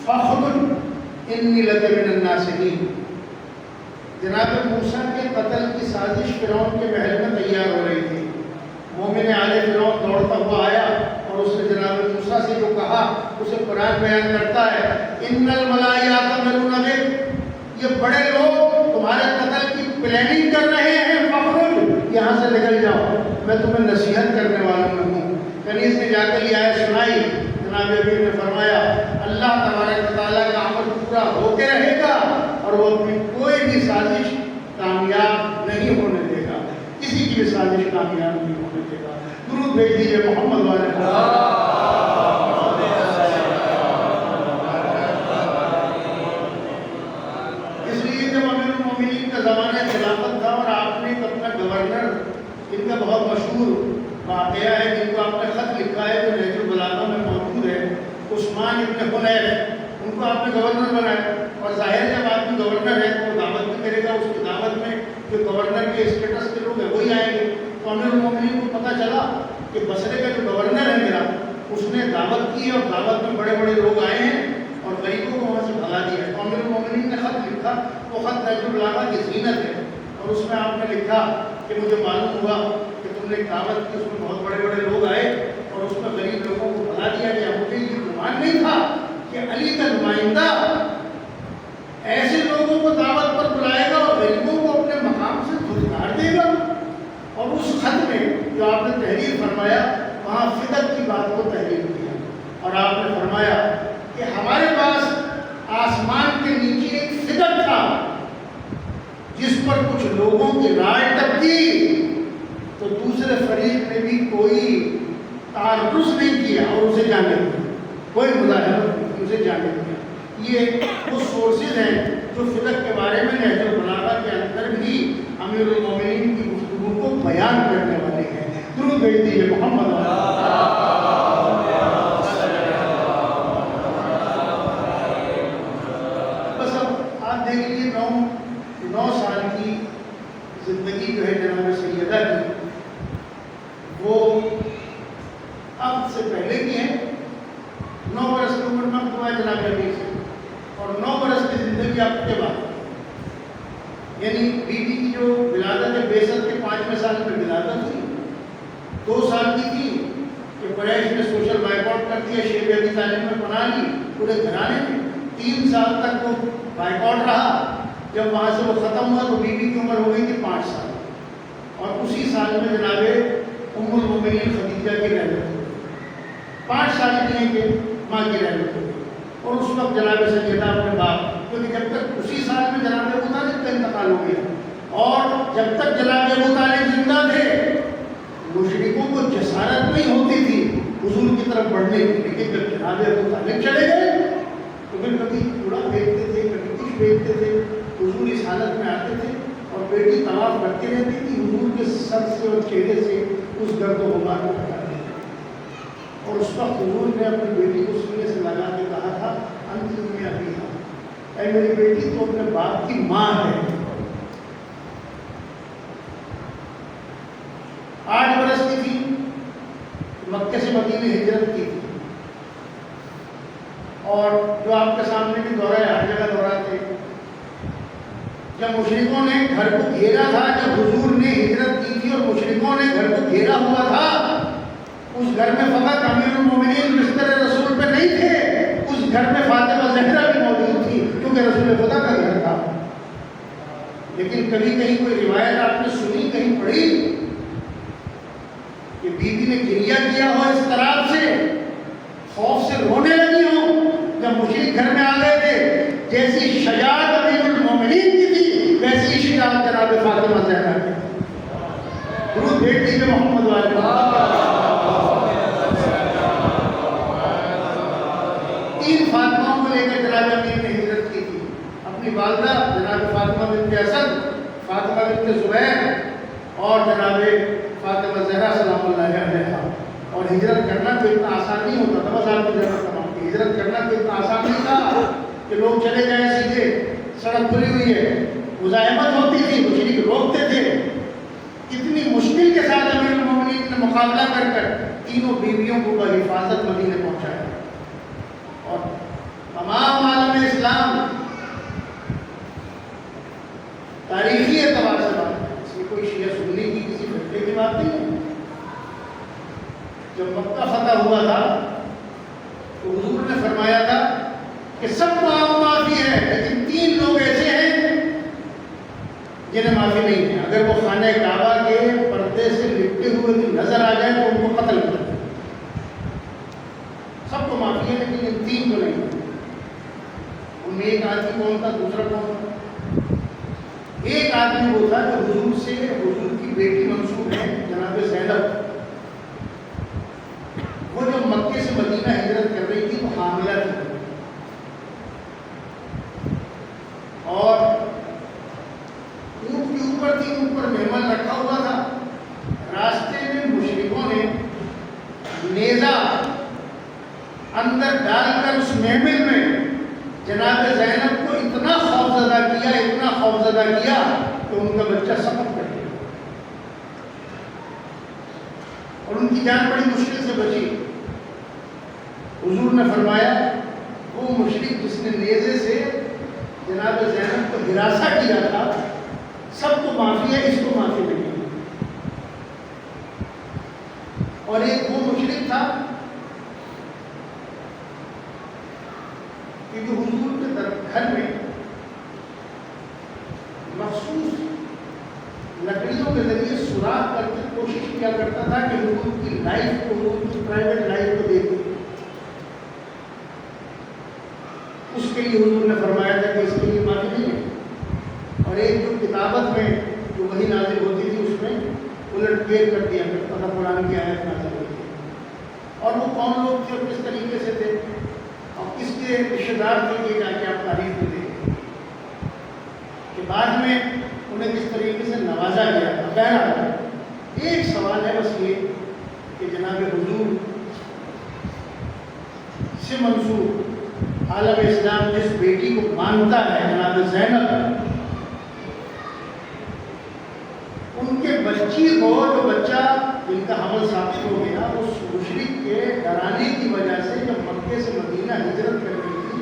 D: فاخرج انی لک من الناصحین۔ جناب موسیٰ کے قتل کی سازش فرعون کے محل میں تیار ہو رہی تھی۔ مومن آل فرعون دوڑتا ہوا آیا اور اس نے جناب موسیٰ سے جو کہا اسے قرآن بیان کرتا ہے، ان الملائکۃ یأمرون بک، یہ بڑے لوگ تمہارے قتل کی پلاننگ کر رہے ہیں، فاخرج، یہاں سے نکل جاؤ، میں تمہیں نصیحت کرنے والا ہوں۔ کنیز نے جا کر یہ آیت سنائی، جناب امیر نے فرمایا اللہ تبارک و تعالیٰ کا عمل پورا ہو کے رہے گا اور وہ اپنی کوئی بھی سازش کامیاب نہیں ہونے دے گا، کسی کی بھی سازش کامیاب نہیں ہونے دے گا۔ درود بھیج دیجیے محمد والے۔ اس لیے جب امیر المومنین کا زمانہ خلافت تھا اور آپ نے اپنا گورنر، ان کا بہت مشہور واقعہ ہے جن کو آپ نے خط لکھا ہے جو نہج البلاغہ میں موجود ہے، عثمان ابن حنیف، ان کو آپ نے گورنر بنایا، اور ظاہر جب آدمی گورنر ہے تو وہ دعوت بھی کرے گا، اس کی دعوت میں جو گورنر کے اسٹیٹس کے لوگ ہیں وہی آئیں گے۔ تو امیر المومنین کو پتہ چلا کہ بصرے کا جو گورنر ہے میرا، اس نے دعوت کی اور دعوت میں بڑے بڑے لوگ آئے ہیں اور غریبوں کو وہاں سے بھگا دیا ہے۔ تو امیر المومنین نے خط لکھا، وہ خط نہج البلاغہ کی زینت ہے، اور اس میں آپ نے لکھا کہ مجھے معلوم ہوا کہ تم نے دعوت کی، اس میں بہت بڑے بڑے لوگ آئے اور اس میں غریب لوگوں کو بھگا دیا گیا۔ مجھے یہ گمان نہیں تھا کہ علی کا نمائندہ ایسے لوگوں کو دعوت پر بلائے گا اور غریبوں کو اپنے مقام سے دھتکار دے گا۔ اور اس خط میں جو آپ نے تحریر فرمایا وہاں فدق کی بات کو تحریر کیا، اور آپ نے فرمایا کہ ہمارے پاس آسمان کے نیچے ایک فدق تھا جس پر کچھ لوگوں کی رائے ٹپکی تو دوسرے فریق نے بھی کوئی تعرض نہیں کیا اور اسے جانے دیا، کوئی مظاہرہ نہیں، اسے جانے دیا۔ یہ وہ سورسز ہیں جو فدق کے بارے میں نہج البلاغہ کے اندر بھی امیر المومنین کی گفتگو کو بیان کرنے والے ہیں۔ درود بھیج دیجیے محمد۔ نبی سے اور 9 برس کی زندگی آپ کے بعد، یعنی بیوی کی جو ولادت ہے بعثت کے 5ویں سال میں ولادت ہوئی، 2 سال کی تھی کہ قریش نے سوشل بائیکاٹ کر دیا، شیب ابی طالب میں پناہ لی پورے گھرانے میں، 3 سال تک وہ بائیکاٹ رہا، جب وہاں سے وہ ختم ہوا تو بیوی کی عمر ہو گئی تھی 5 سال، اور اسی سال میں جناب ام المومنین خدیجہ کی رحلت ہوئی، 5 سال کی ہیں کہ ماں کی رحلت ہوئی، اور اس وقت جناب سیدہ اپنے باپ، کیونکہ جب تک اسی سال میں جناب ابو طالب کا انتقال ہو گیا، اور جب تک جناب ابو طالب زندہ تھے مشرکوں کو جسارت نہیں ہوتی تھی حضور کی طرف بڑھنے کی، لیکن جب جناب ابو طالب چلے گئے تو پھر کبھی چوڑا پھینکتے تھے، کبھی کچھ پھینکتے تھے، حضور اس حالت میں آتے تھے اور بیٹی طواف کرتی رہتی تھی، حضور کے سر سے اور چہرے سے اس گرد و غبار کو ہٹاتے تھے، اور اس وقت حضور نے اپنی بیٹی کو سینے سے لگا کے کہا تھا انت میں ابھی ہاں، اے میری بیٹی تو اپنے باپ کی ماں ہے۔ 8 برس کی تھی، مکے سے مدینے ہجرت کی تھی، اور جو آپ کے سامنے بھی دورہ ہر جگہ دہراتے، جب مشرکوں نے گھر کو گھیرا تھا، جب حضور نے ہجرت کی تھی اور مشرکوں نے گھر کو گھیرا ہوا تھا، اس گھر میں فقط امیر المومنین بستر رسول پہ نہیں تھے، اس گھر میں فاطمہ زہرا بھی موجود تھی کیونکہ رسول خدا کا گھر تھا۔ لیکن کبھی کہیں کوئی روایت آپ نے سنی، کہیں پڑھی کہ بیوی نے گریہ کیا ہو اس طرح سے، خوف سے رونے لگی ہو جب مشرک گھر میں آ گئے تھے؟ جیسی شجاعت امیر المومنین کی تھی ویسی شجاعت جناب فاطمہ زہرا کی تھی۔ درود بھیج دیجیے محمد والے محمد۔ 3 فاطمہوں کو لے کر جناب امیر نے ہجرت کی تھی، اپنی والدہ جناب فاطمہ بنت اسد، فاطمہ بنت زبیر اور جناب فاطمہ زہرا سلام اللہ علیہا۔ اور ہجرت کرنا کوئی اتنا آسان نہیں ہوتا تھا، بس آپ کو جناب تمام کی ہجرت کرنا کوئی اتنا آسان نہیں تھا کہ لوگ چلے جائیں سیدھے، سڑک کھلی ہوئی ہے، مزاحمت ہوتی تھی، مشرک روکتے تھے، کتنی مشکل کے ساتھ امیر المومنین نے مقابلہ کر کر تینوں بیویوں کو بحفاظت مدینے پہنچایا، اور تمام عالم اسلام تاریخی اعتبار سے بات ہے، اس میں کوئی شیعہ سنی کی کسی فیصلے کی بات نہیں ہے۔ جب مکہ فتح ہوا تھا تو حضور نے فرمایا تھا کہ سب کو آپ معافی ہے، لیکن 3 لوگ ایسے ہیں جنہیں معافی نہیں ہے، اگر وہ خانہ کعبہ کے پردے سے لپٹے ہوئے بھی نظر آ جائے تو ان کو قتل کر دیں۔ سب کو معافی ہے لیکن ان 3 کو نہیں۔ ان میں ایک آدمی کون تھا، دوسرا کون تھا؟ ایک آدمی وہ تھا جو حضور سے، حضور کی بیٹی منسوب ہے جناب زینب، وہ جو مکے سے مدینہ ہجرت کر رہی تھی وہ حاملہ تھی، اور اونٹ کے اوپر تھی، اوپر مہمان رکھا ہوا تھا، راستے میں مشرکوں نے نیزہ اندر ڈال کر اس محمل میں جناب زینب کو اتنا خوفزدہ کیا، اتنا خوفزدہ کیا کہ ان کا بچہ سقط کر گیا اور ان کی جان بڑی مشکل سے بچی۔ حضور نے فرمایا وہ مشرک جس نے نیزے سے جناب زینب کو ہراساں کیا تھا، سب کو معافی ہے، اس کو معافی نہیں ہے۔ اور ایک وہ مشرک تھا کہ جو حضور کے گھر میں مخصوص لکڑیوں کے ذریعے سوراخ کر کے کوشش کیا کرتا تھا کہ حضور کی لائف کو، حضور کی پرائیویٹ لائف کو دیکھے۔ اس کے لیے حضور نے فرمایا تھا کہ اس کے لیے معافی نہیں ہے، اور ایک جو کتابت میں جو وحی نازل ہوتی تھی اس میں الٹ پھیر کر دیا کرتا تھا، قرآن کی آیت نازل ہوتی ہے، اور وہ کون لوگ تھے اور کس طریقے سے تھے اور کس کے رشتے دار تھے، یہ جا کے آپ تعریف میں دیکھیں کہ بعد میں انہیں کس طریقے سے نوازا گیا تھا۔ بہرحال ایک سوال ہے بس یہ کہ جناب حضور سے منسوب عالم اسلام جس بیٹی کو مانتا ہے جناب زینب، ان کے بچی کو، جو بچہ جن کا حمل ثابت ہو گیا، اس مشرک کے ڈرانے کی وجہ سے جب مکے سے مدینہ ہجرت کر رہی تھی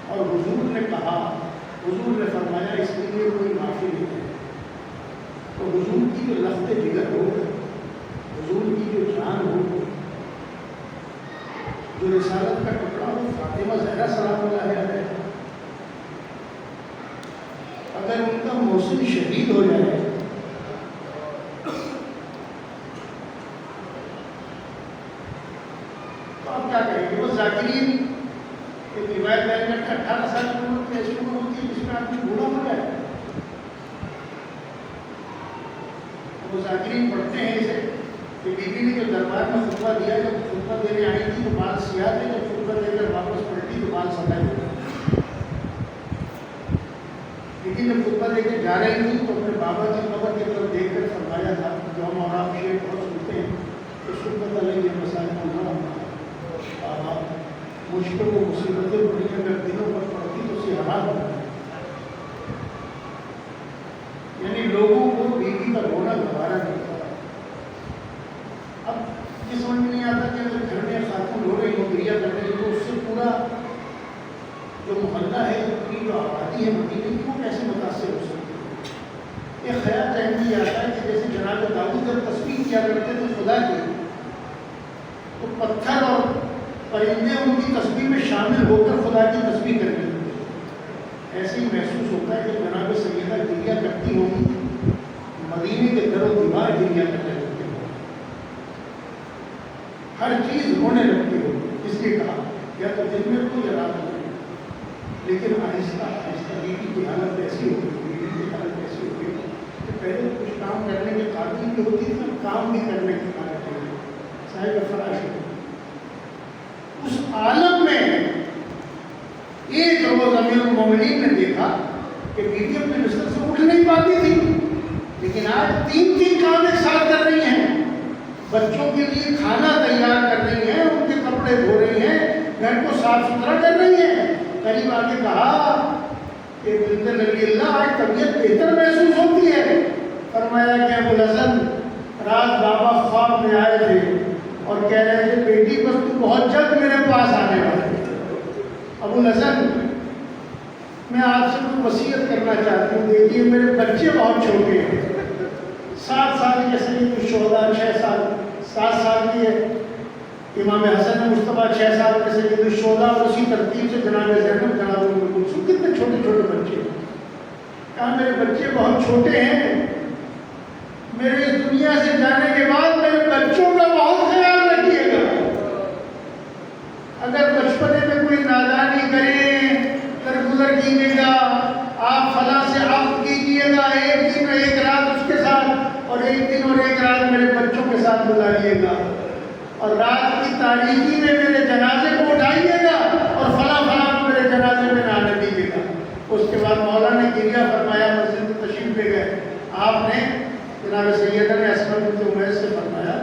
D: اور حضور نے کہا، حضور نے فرمایا اس کے لیے کوئی معافی نہیں ہے۔ تو حضور کی جو لفظ جگر ہو، حضور کی جو جان ہو، جو رسالت کا ٹکڑا ہو، فاطمہ زہرا سلام اللہ علیہ، اگر ان کا محسن شہید ہو جائے تو آپ کیا کہیں گے؟ وہ ذاکرین ایک روایت بیان کرتے ہیں 18 سال کی عمر میں ایسی عمر ہوتی ہے جس میں آدمی بوڑھا ہو جائے۔ وہ ذاکرین پڑھتے ہیں اسے کہ بی بی نے جو دربار میں خطبہ دیا، جب خطبہ دینے آئی تھی تو بال سیاہ تھے، جب خطبہ دے کر واپس پلٹی تو بال سفید ہو گئے۔ لیکن جب خطبہ دے کے جا رہی تھی تو اپنے بابا کی قبر کی طرف دیکھ کر فرمایا تھا، جو ہم اور آپ شیخ بہت سنتے ہیں کہ شکر علیہ مسائل بابا مشکل و مصیبتیں بڑی اگر دنوں پر پڑتی تو اسے حرام ہوتا ہے۔ یعنی لوگوں کو بیوی کا رونا گوارا نہیں تھا۔ اب یہ سمجھ میں نہیں آتا کہ اگر گھر میں خاتون رو رہی ہو، گریا کر رہی ہو، تو اس سے پورا جو محلہ ہے، پوری جو آبادی ہے مدینے کی، وہ کیسے متاثر ہو سکتی ہے؟ یہ خیال ذہن میں آتا ہے کہ جیسے جناب داؤد جب تسبیح کیا کرتے تھے خدا کی، تو پتھر اور پرندے ان کی تسبیح میں شامل ہو کر خدا کی تسبیح کرتے تھے۔ ایسے ہی محسوس ہوتا ہے کہ جناب سیدہ گریا کرتی ہوگی، مدینے کے در و دیوار گریا کرنے لگتے ہوں، ہر چیز ہونے لگتی ہو۔ اس لیے کہا یا تو دن میں کوئی رات ہو، لیکن آہستہ آہستہ بیوی کی حالت ایسی ہو گئی، بیوی کی حالت ایسی ہو گئی کہ پہلے کچھ کام کرنے کے قابل بھی ہوتی تھی، کام بھی کرنے کی قابل ہوتی تھی، صاحب فراش ہوتی۔ اس عالم میں ایک روز امیر المومنین نے دیکھا کہ بیوی اپنے بستر سے اٹھ نہیں پاتی تھی، لیکن آج 3 کام ایک ساتھ کر رہی ہیں۔ بچوں کے لیے کھانا تیار کر رہی ہیں، ان کے کپڑے دھو رہی ہیں، گھر کو صاف ستھرا کر رہی ہیں۔ قریب آ کے کہا کہ بنت نبی اللہ آج طبیعت بہتر محسوس ہوتی ہے۔ فرمایا کہ ابو الحسن رات بابا خواب میں آئے تھے اور کہہ رہے تھے بیٹی بس تو بہت جلد میرے پاس آنے والے۔ ابو الحسن میں آپ سے کوئی وصیت کرنا چاہتی ہوں، دیکھیے میرے بچے بہت چھوٹے ہیں، 7 سال کے سید الشہداء 7 سال کی ہے، امام حسن مصطفیٰ 6 سال کے سید الشہداء، اور اسی ترتیب سے جناب زینب، جناب ام کلثوم، کتنے چھوٹے چھوٹے بچے۔ کہا میرے بچے بہت چھوٹے ہیں، میرے اس دنیا سے جانے کے بعد میرے بچوں کا بہت خیال رکھیے گا۔ اگر بچپنے میں کوئی نادانی کریں، درگزر کیجیے گا، آپ فلاں سے عفو کیجیے گا، ایک دن اور ایک رات اس کے ساتھ، اور ایک دن اور ایک رات میرے بچوں کے ساتھ گزاریے گا، اور رات کی تاریکی میں میرے جنازے کو اٹھائیے گا، اور فلاں فلاں کو میرے جنازے میں نہ دیجیے گا۔ اس کے بعد مولا نے گریا فرمایا، مسجد میں تشریف لے گئے۔ آپ نے جناب سیدہ نے اسماء بنت امیس سے فرمایا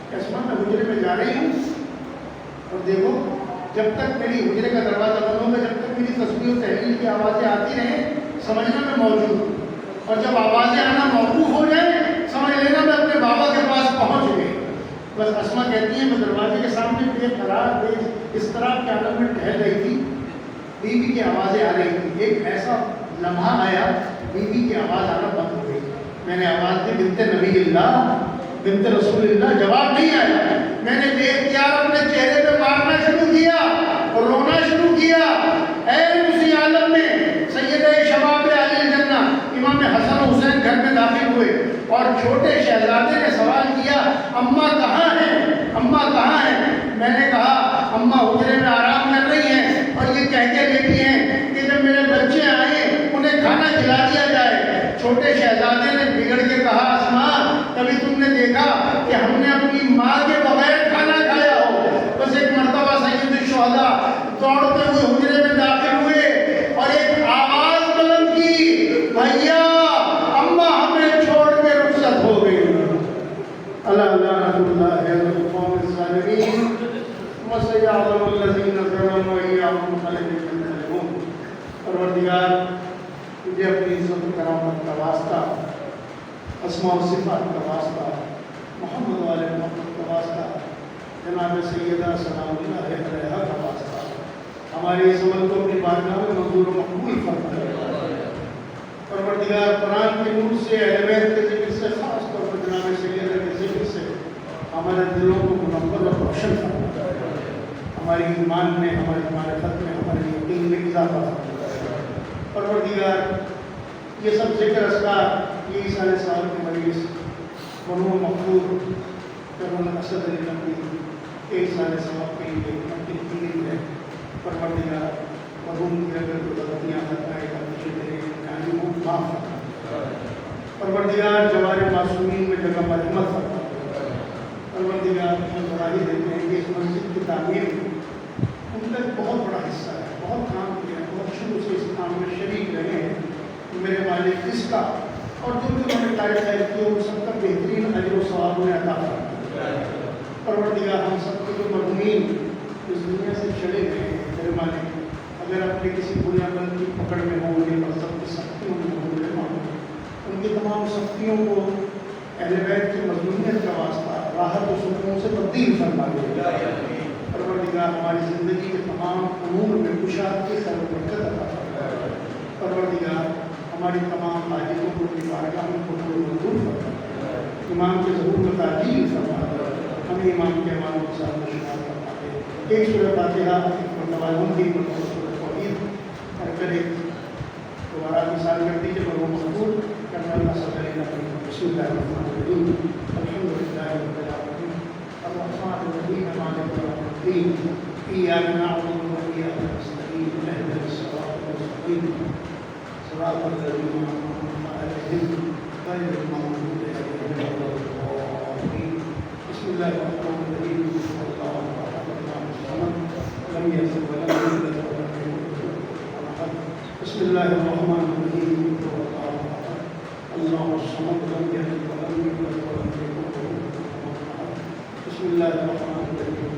D: کہ اسماء میں حجرے میں جا رہی ہوں، اور دیکھو جب تک میری حجرے کا دروازہ بند ہوگا، جب تک میری تسبیح و تحلیل کی آوازیں آتی رہیں، سمجھنا میں موجود ہوں، اور جب آوازیں آنا موقوف ہو جائیں، سمجھ لینا میں اپنے بابا کے پاس پہنچ گئی۔ بس اسماء کہتی ہیں میں دروازے کے سامنے بے قرار بے اضطراب کے عالم میں ٹہل رہی تھی، بیوی کی آوازیں آ رہی تھی۔ ایک ایسا لمحہ آیا، بیوی کی آواز آنا بند ہو گئی۔ میں نے آواز دی بنت نبی اللہ، بنت رسول اللہ، جواب نہیں آیا۔ میں نے بے اختیار اپنے چہرے پہ مارنا شروع کیا اور رونا شروع کیا۔ اے اسی عالم میں سیدہ شباب اہل الجنہ امام حسن و حسین گھر میں داخل ہوئے، اور چھوٹے شہزادے نے سوال کیا اماں کہاں ہیں، اماں کہاں ہیں؟ میں نے کہا اماں حجرے میں آرام کر رہی ہیں، اور یہ کہہ کے بیٹھی ہیں کہ جب میرے بچے آئیں انہیں کھانا کھلا دیا جائے۔ چھوٹے شہزادے نے بگڑ کے کہا اسماء کبھی تم نے دیکھا کہ ہم نے اپنی ماں کے بغیر کھانا کھایا ہو؟ بس ایک مرتبہ سید الشہداء دوڑتے ہوئے حجرے میں داخل ہوئے اور ایک آواز بلند کی، بھیا اماں ہمیں چھوڑ کے رخصت ہو گئی۔ اللہ لعنت اللہ علی القوم الظالمین وسيعلم الذين ظلموا وإياهم ينقلبون۔ پروردگار تجھے اپنی عزت و کرامت کا واسطہ، اسماء و صفات کا واسطہ، محمد والے محمد کا واسطہ، جناب سیدہ سلام اللہ علیہ کا واسطہ، ہمارے اس عمل کو اپنی بارگاہ میں منظور و مقبول فرما پروردگار قرآن کے نور سے اہل بیت کے ذکر سے خاص طور پر جناب سیدہ کے ذکر سے ہمارے دلوں کو منور اور روشن فرما ہماری ایمان میں ہماری معرفت میں ہمارے یقین میں اضافہ فرما پروردگار یہ سب ذکر اذکار یہ سارے سال کے مریض بنو مقبول کرم اسد علی نبی کئی سارے ثواب کے لیے منتقل ہے پروردگار مرحوم کی اگر کوئی غلطیاں خطائیں غلطی تیرے امتحانی ہوں معاف فرما پروردگار جوار معصومین میں جگہ مرحمت فرما پروردگار ہم گواہی دیتے ہیں کہ اس مسجد کی تعمیر میں ان کا بہت بڑا حصہ ہے بہت کام کیا ہے بہت شروع سے اس کام میں شریک رہے ہیں میرے مالک اس کا اور جو بھی انہوں نے کاری خیر کی وہ سب کا بہترین اجر و ثواب انہیں عطا فرما پروردگار ہم سب کے جو مرحومین اس دنیا سے چلے گئے ہیں میرے مالک اگر اپنے کسی دنیا بند کی پکڑ میں ہوں گے مذہب کی سختیوں میں ہوں میرے مالک ان کی تمام سختیوں کو اہل بیت کی مضمونیت کا واسطہ راحت و سکون سے تبدیل فرما دے پروردگار ہماری زندگی کے تمام امور میں کشادگی خیر و برکت عطا فرما پروردگار ہماری تمام حاجتوں کو اپنی بارگاہ میں قبول و منظور فرما امام کے ظہور میں تعجیل فرما ہمیں امام کے امام کے ساتھ میں شمار فرما دے ایک سورہ فاتحہ متوازن کی سورہ توحید اور پھر ایک دوبارہ مثال کر دیجیے پر وہ مقبول کرنا اللہ صلی اللہ علیہ وسلم بسم اللہ الرحمن الرحیم الحمد للہ رب العالمین الرحمن الرحیم مالک یوم الدین ایاک نعبد و ایاک نستعین اهدنا الصراط المستقیم صراط الذین انعمت علیہم غیر المغضوب علیہم ولا الضالین بسم اللہ الرحمن الرحیم اللہ لم يلد ولم يولد ولم يكن له احد بسم الله الرحمن الرحيم الله الصمد لم يلد ولم يولد ولم يكن له احد بسم الله الرحمن الرحيم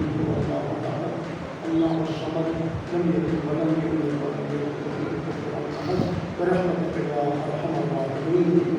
D: الله الصمد لم يلد ولم يولد ولم يكن له احد برحمتك يا ارحم الراحمين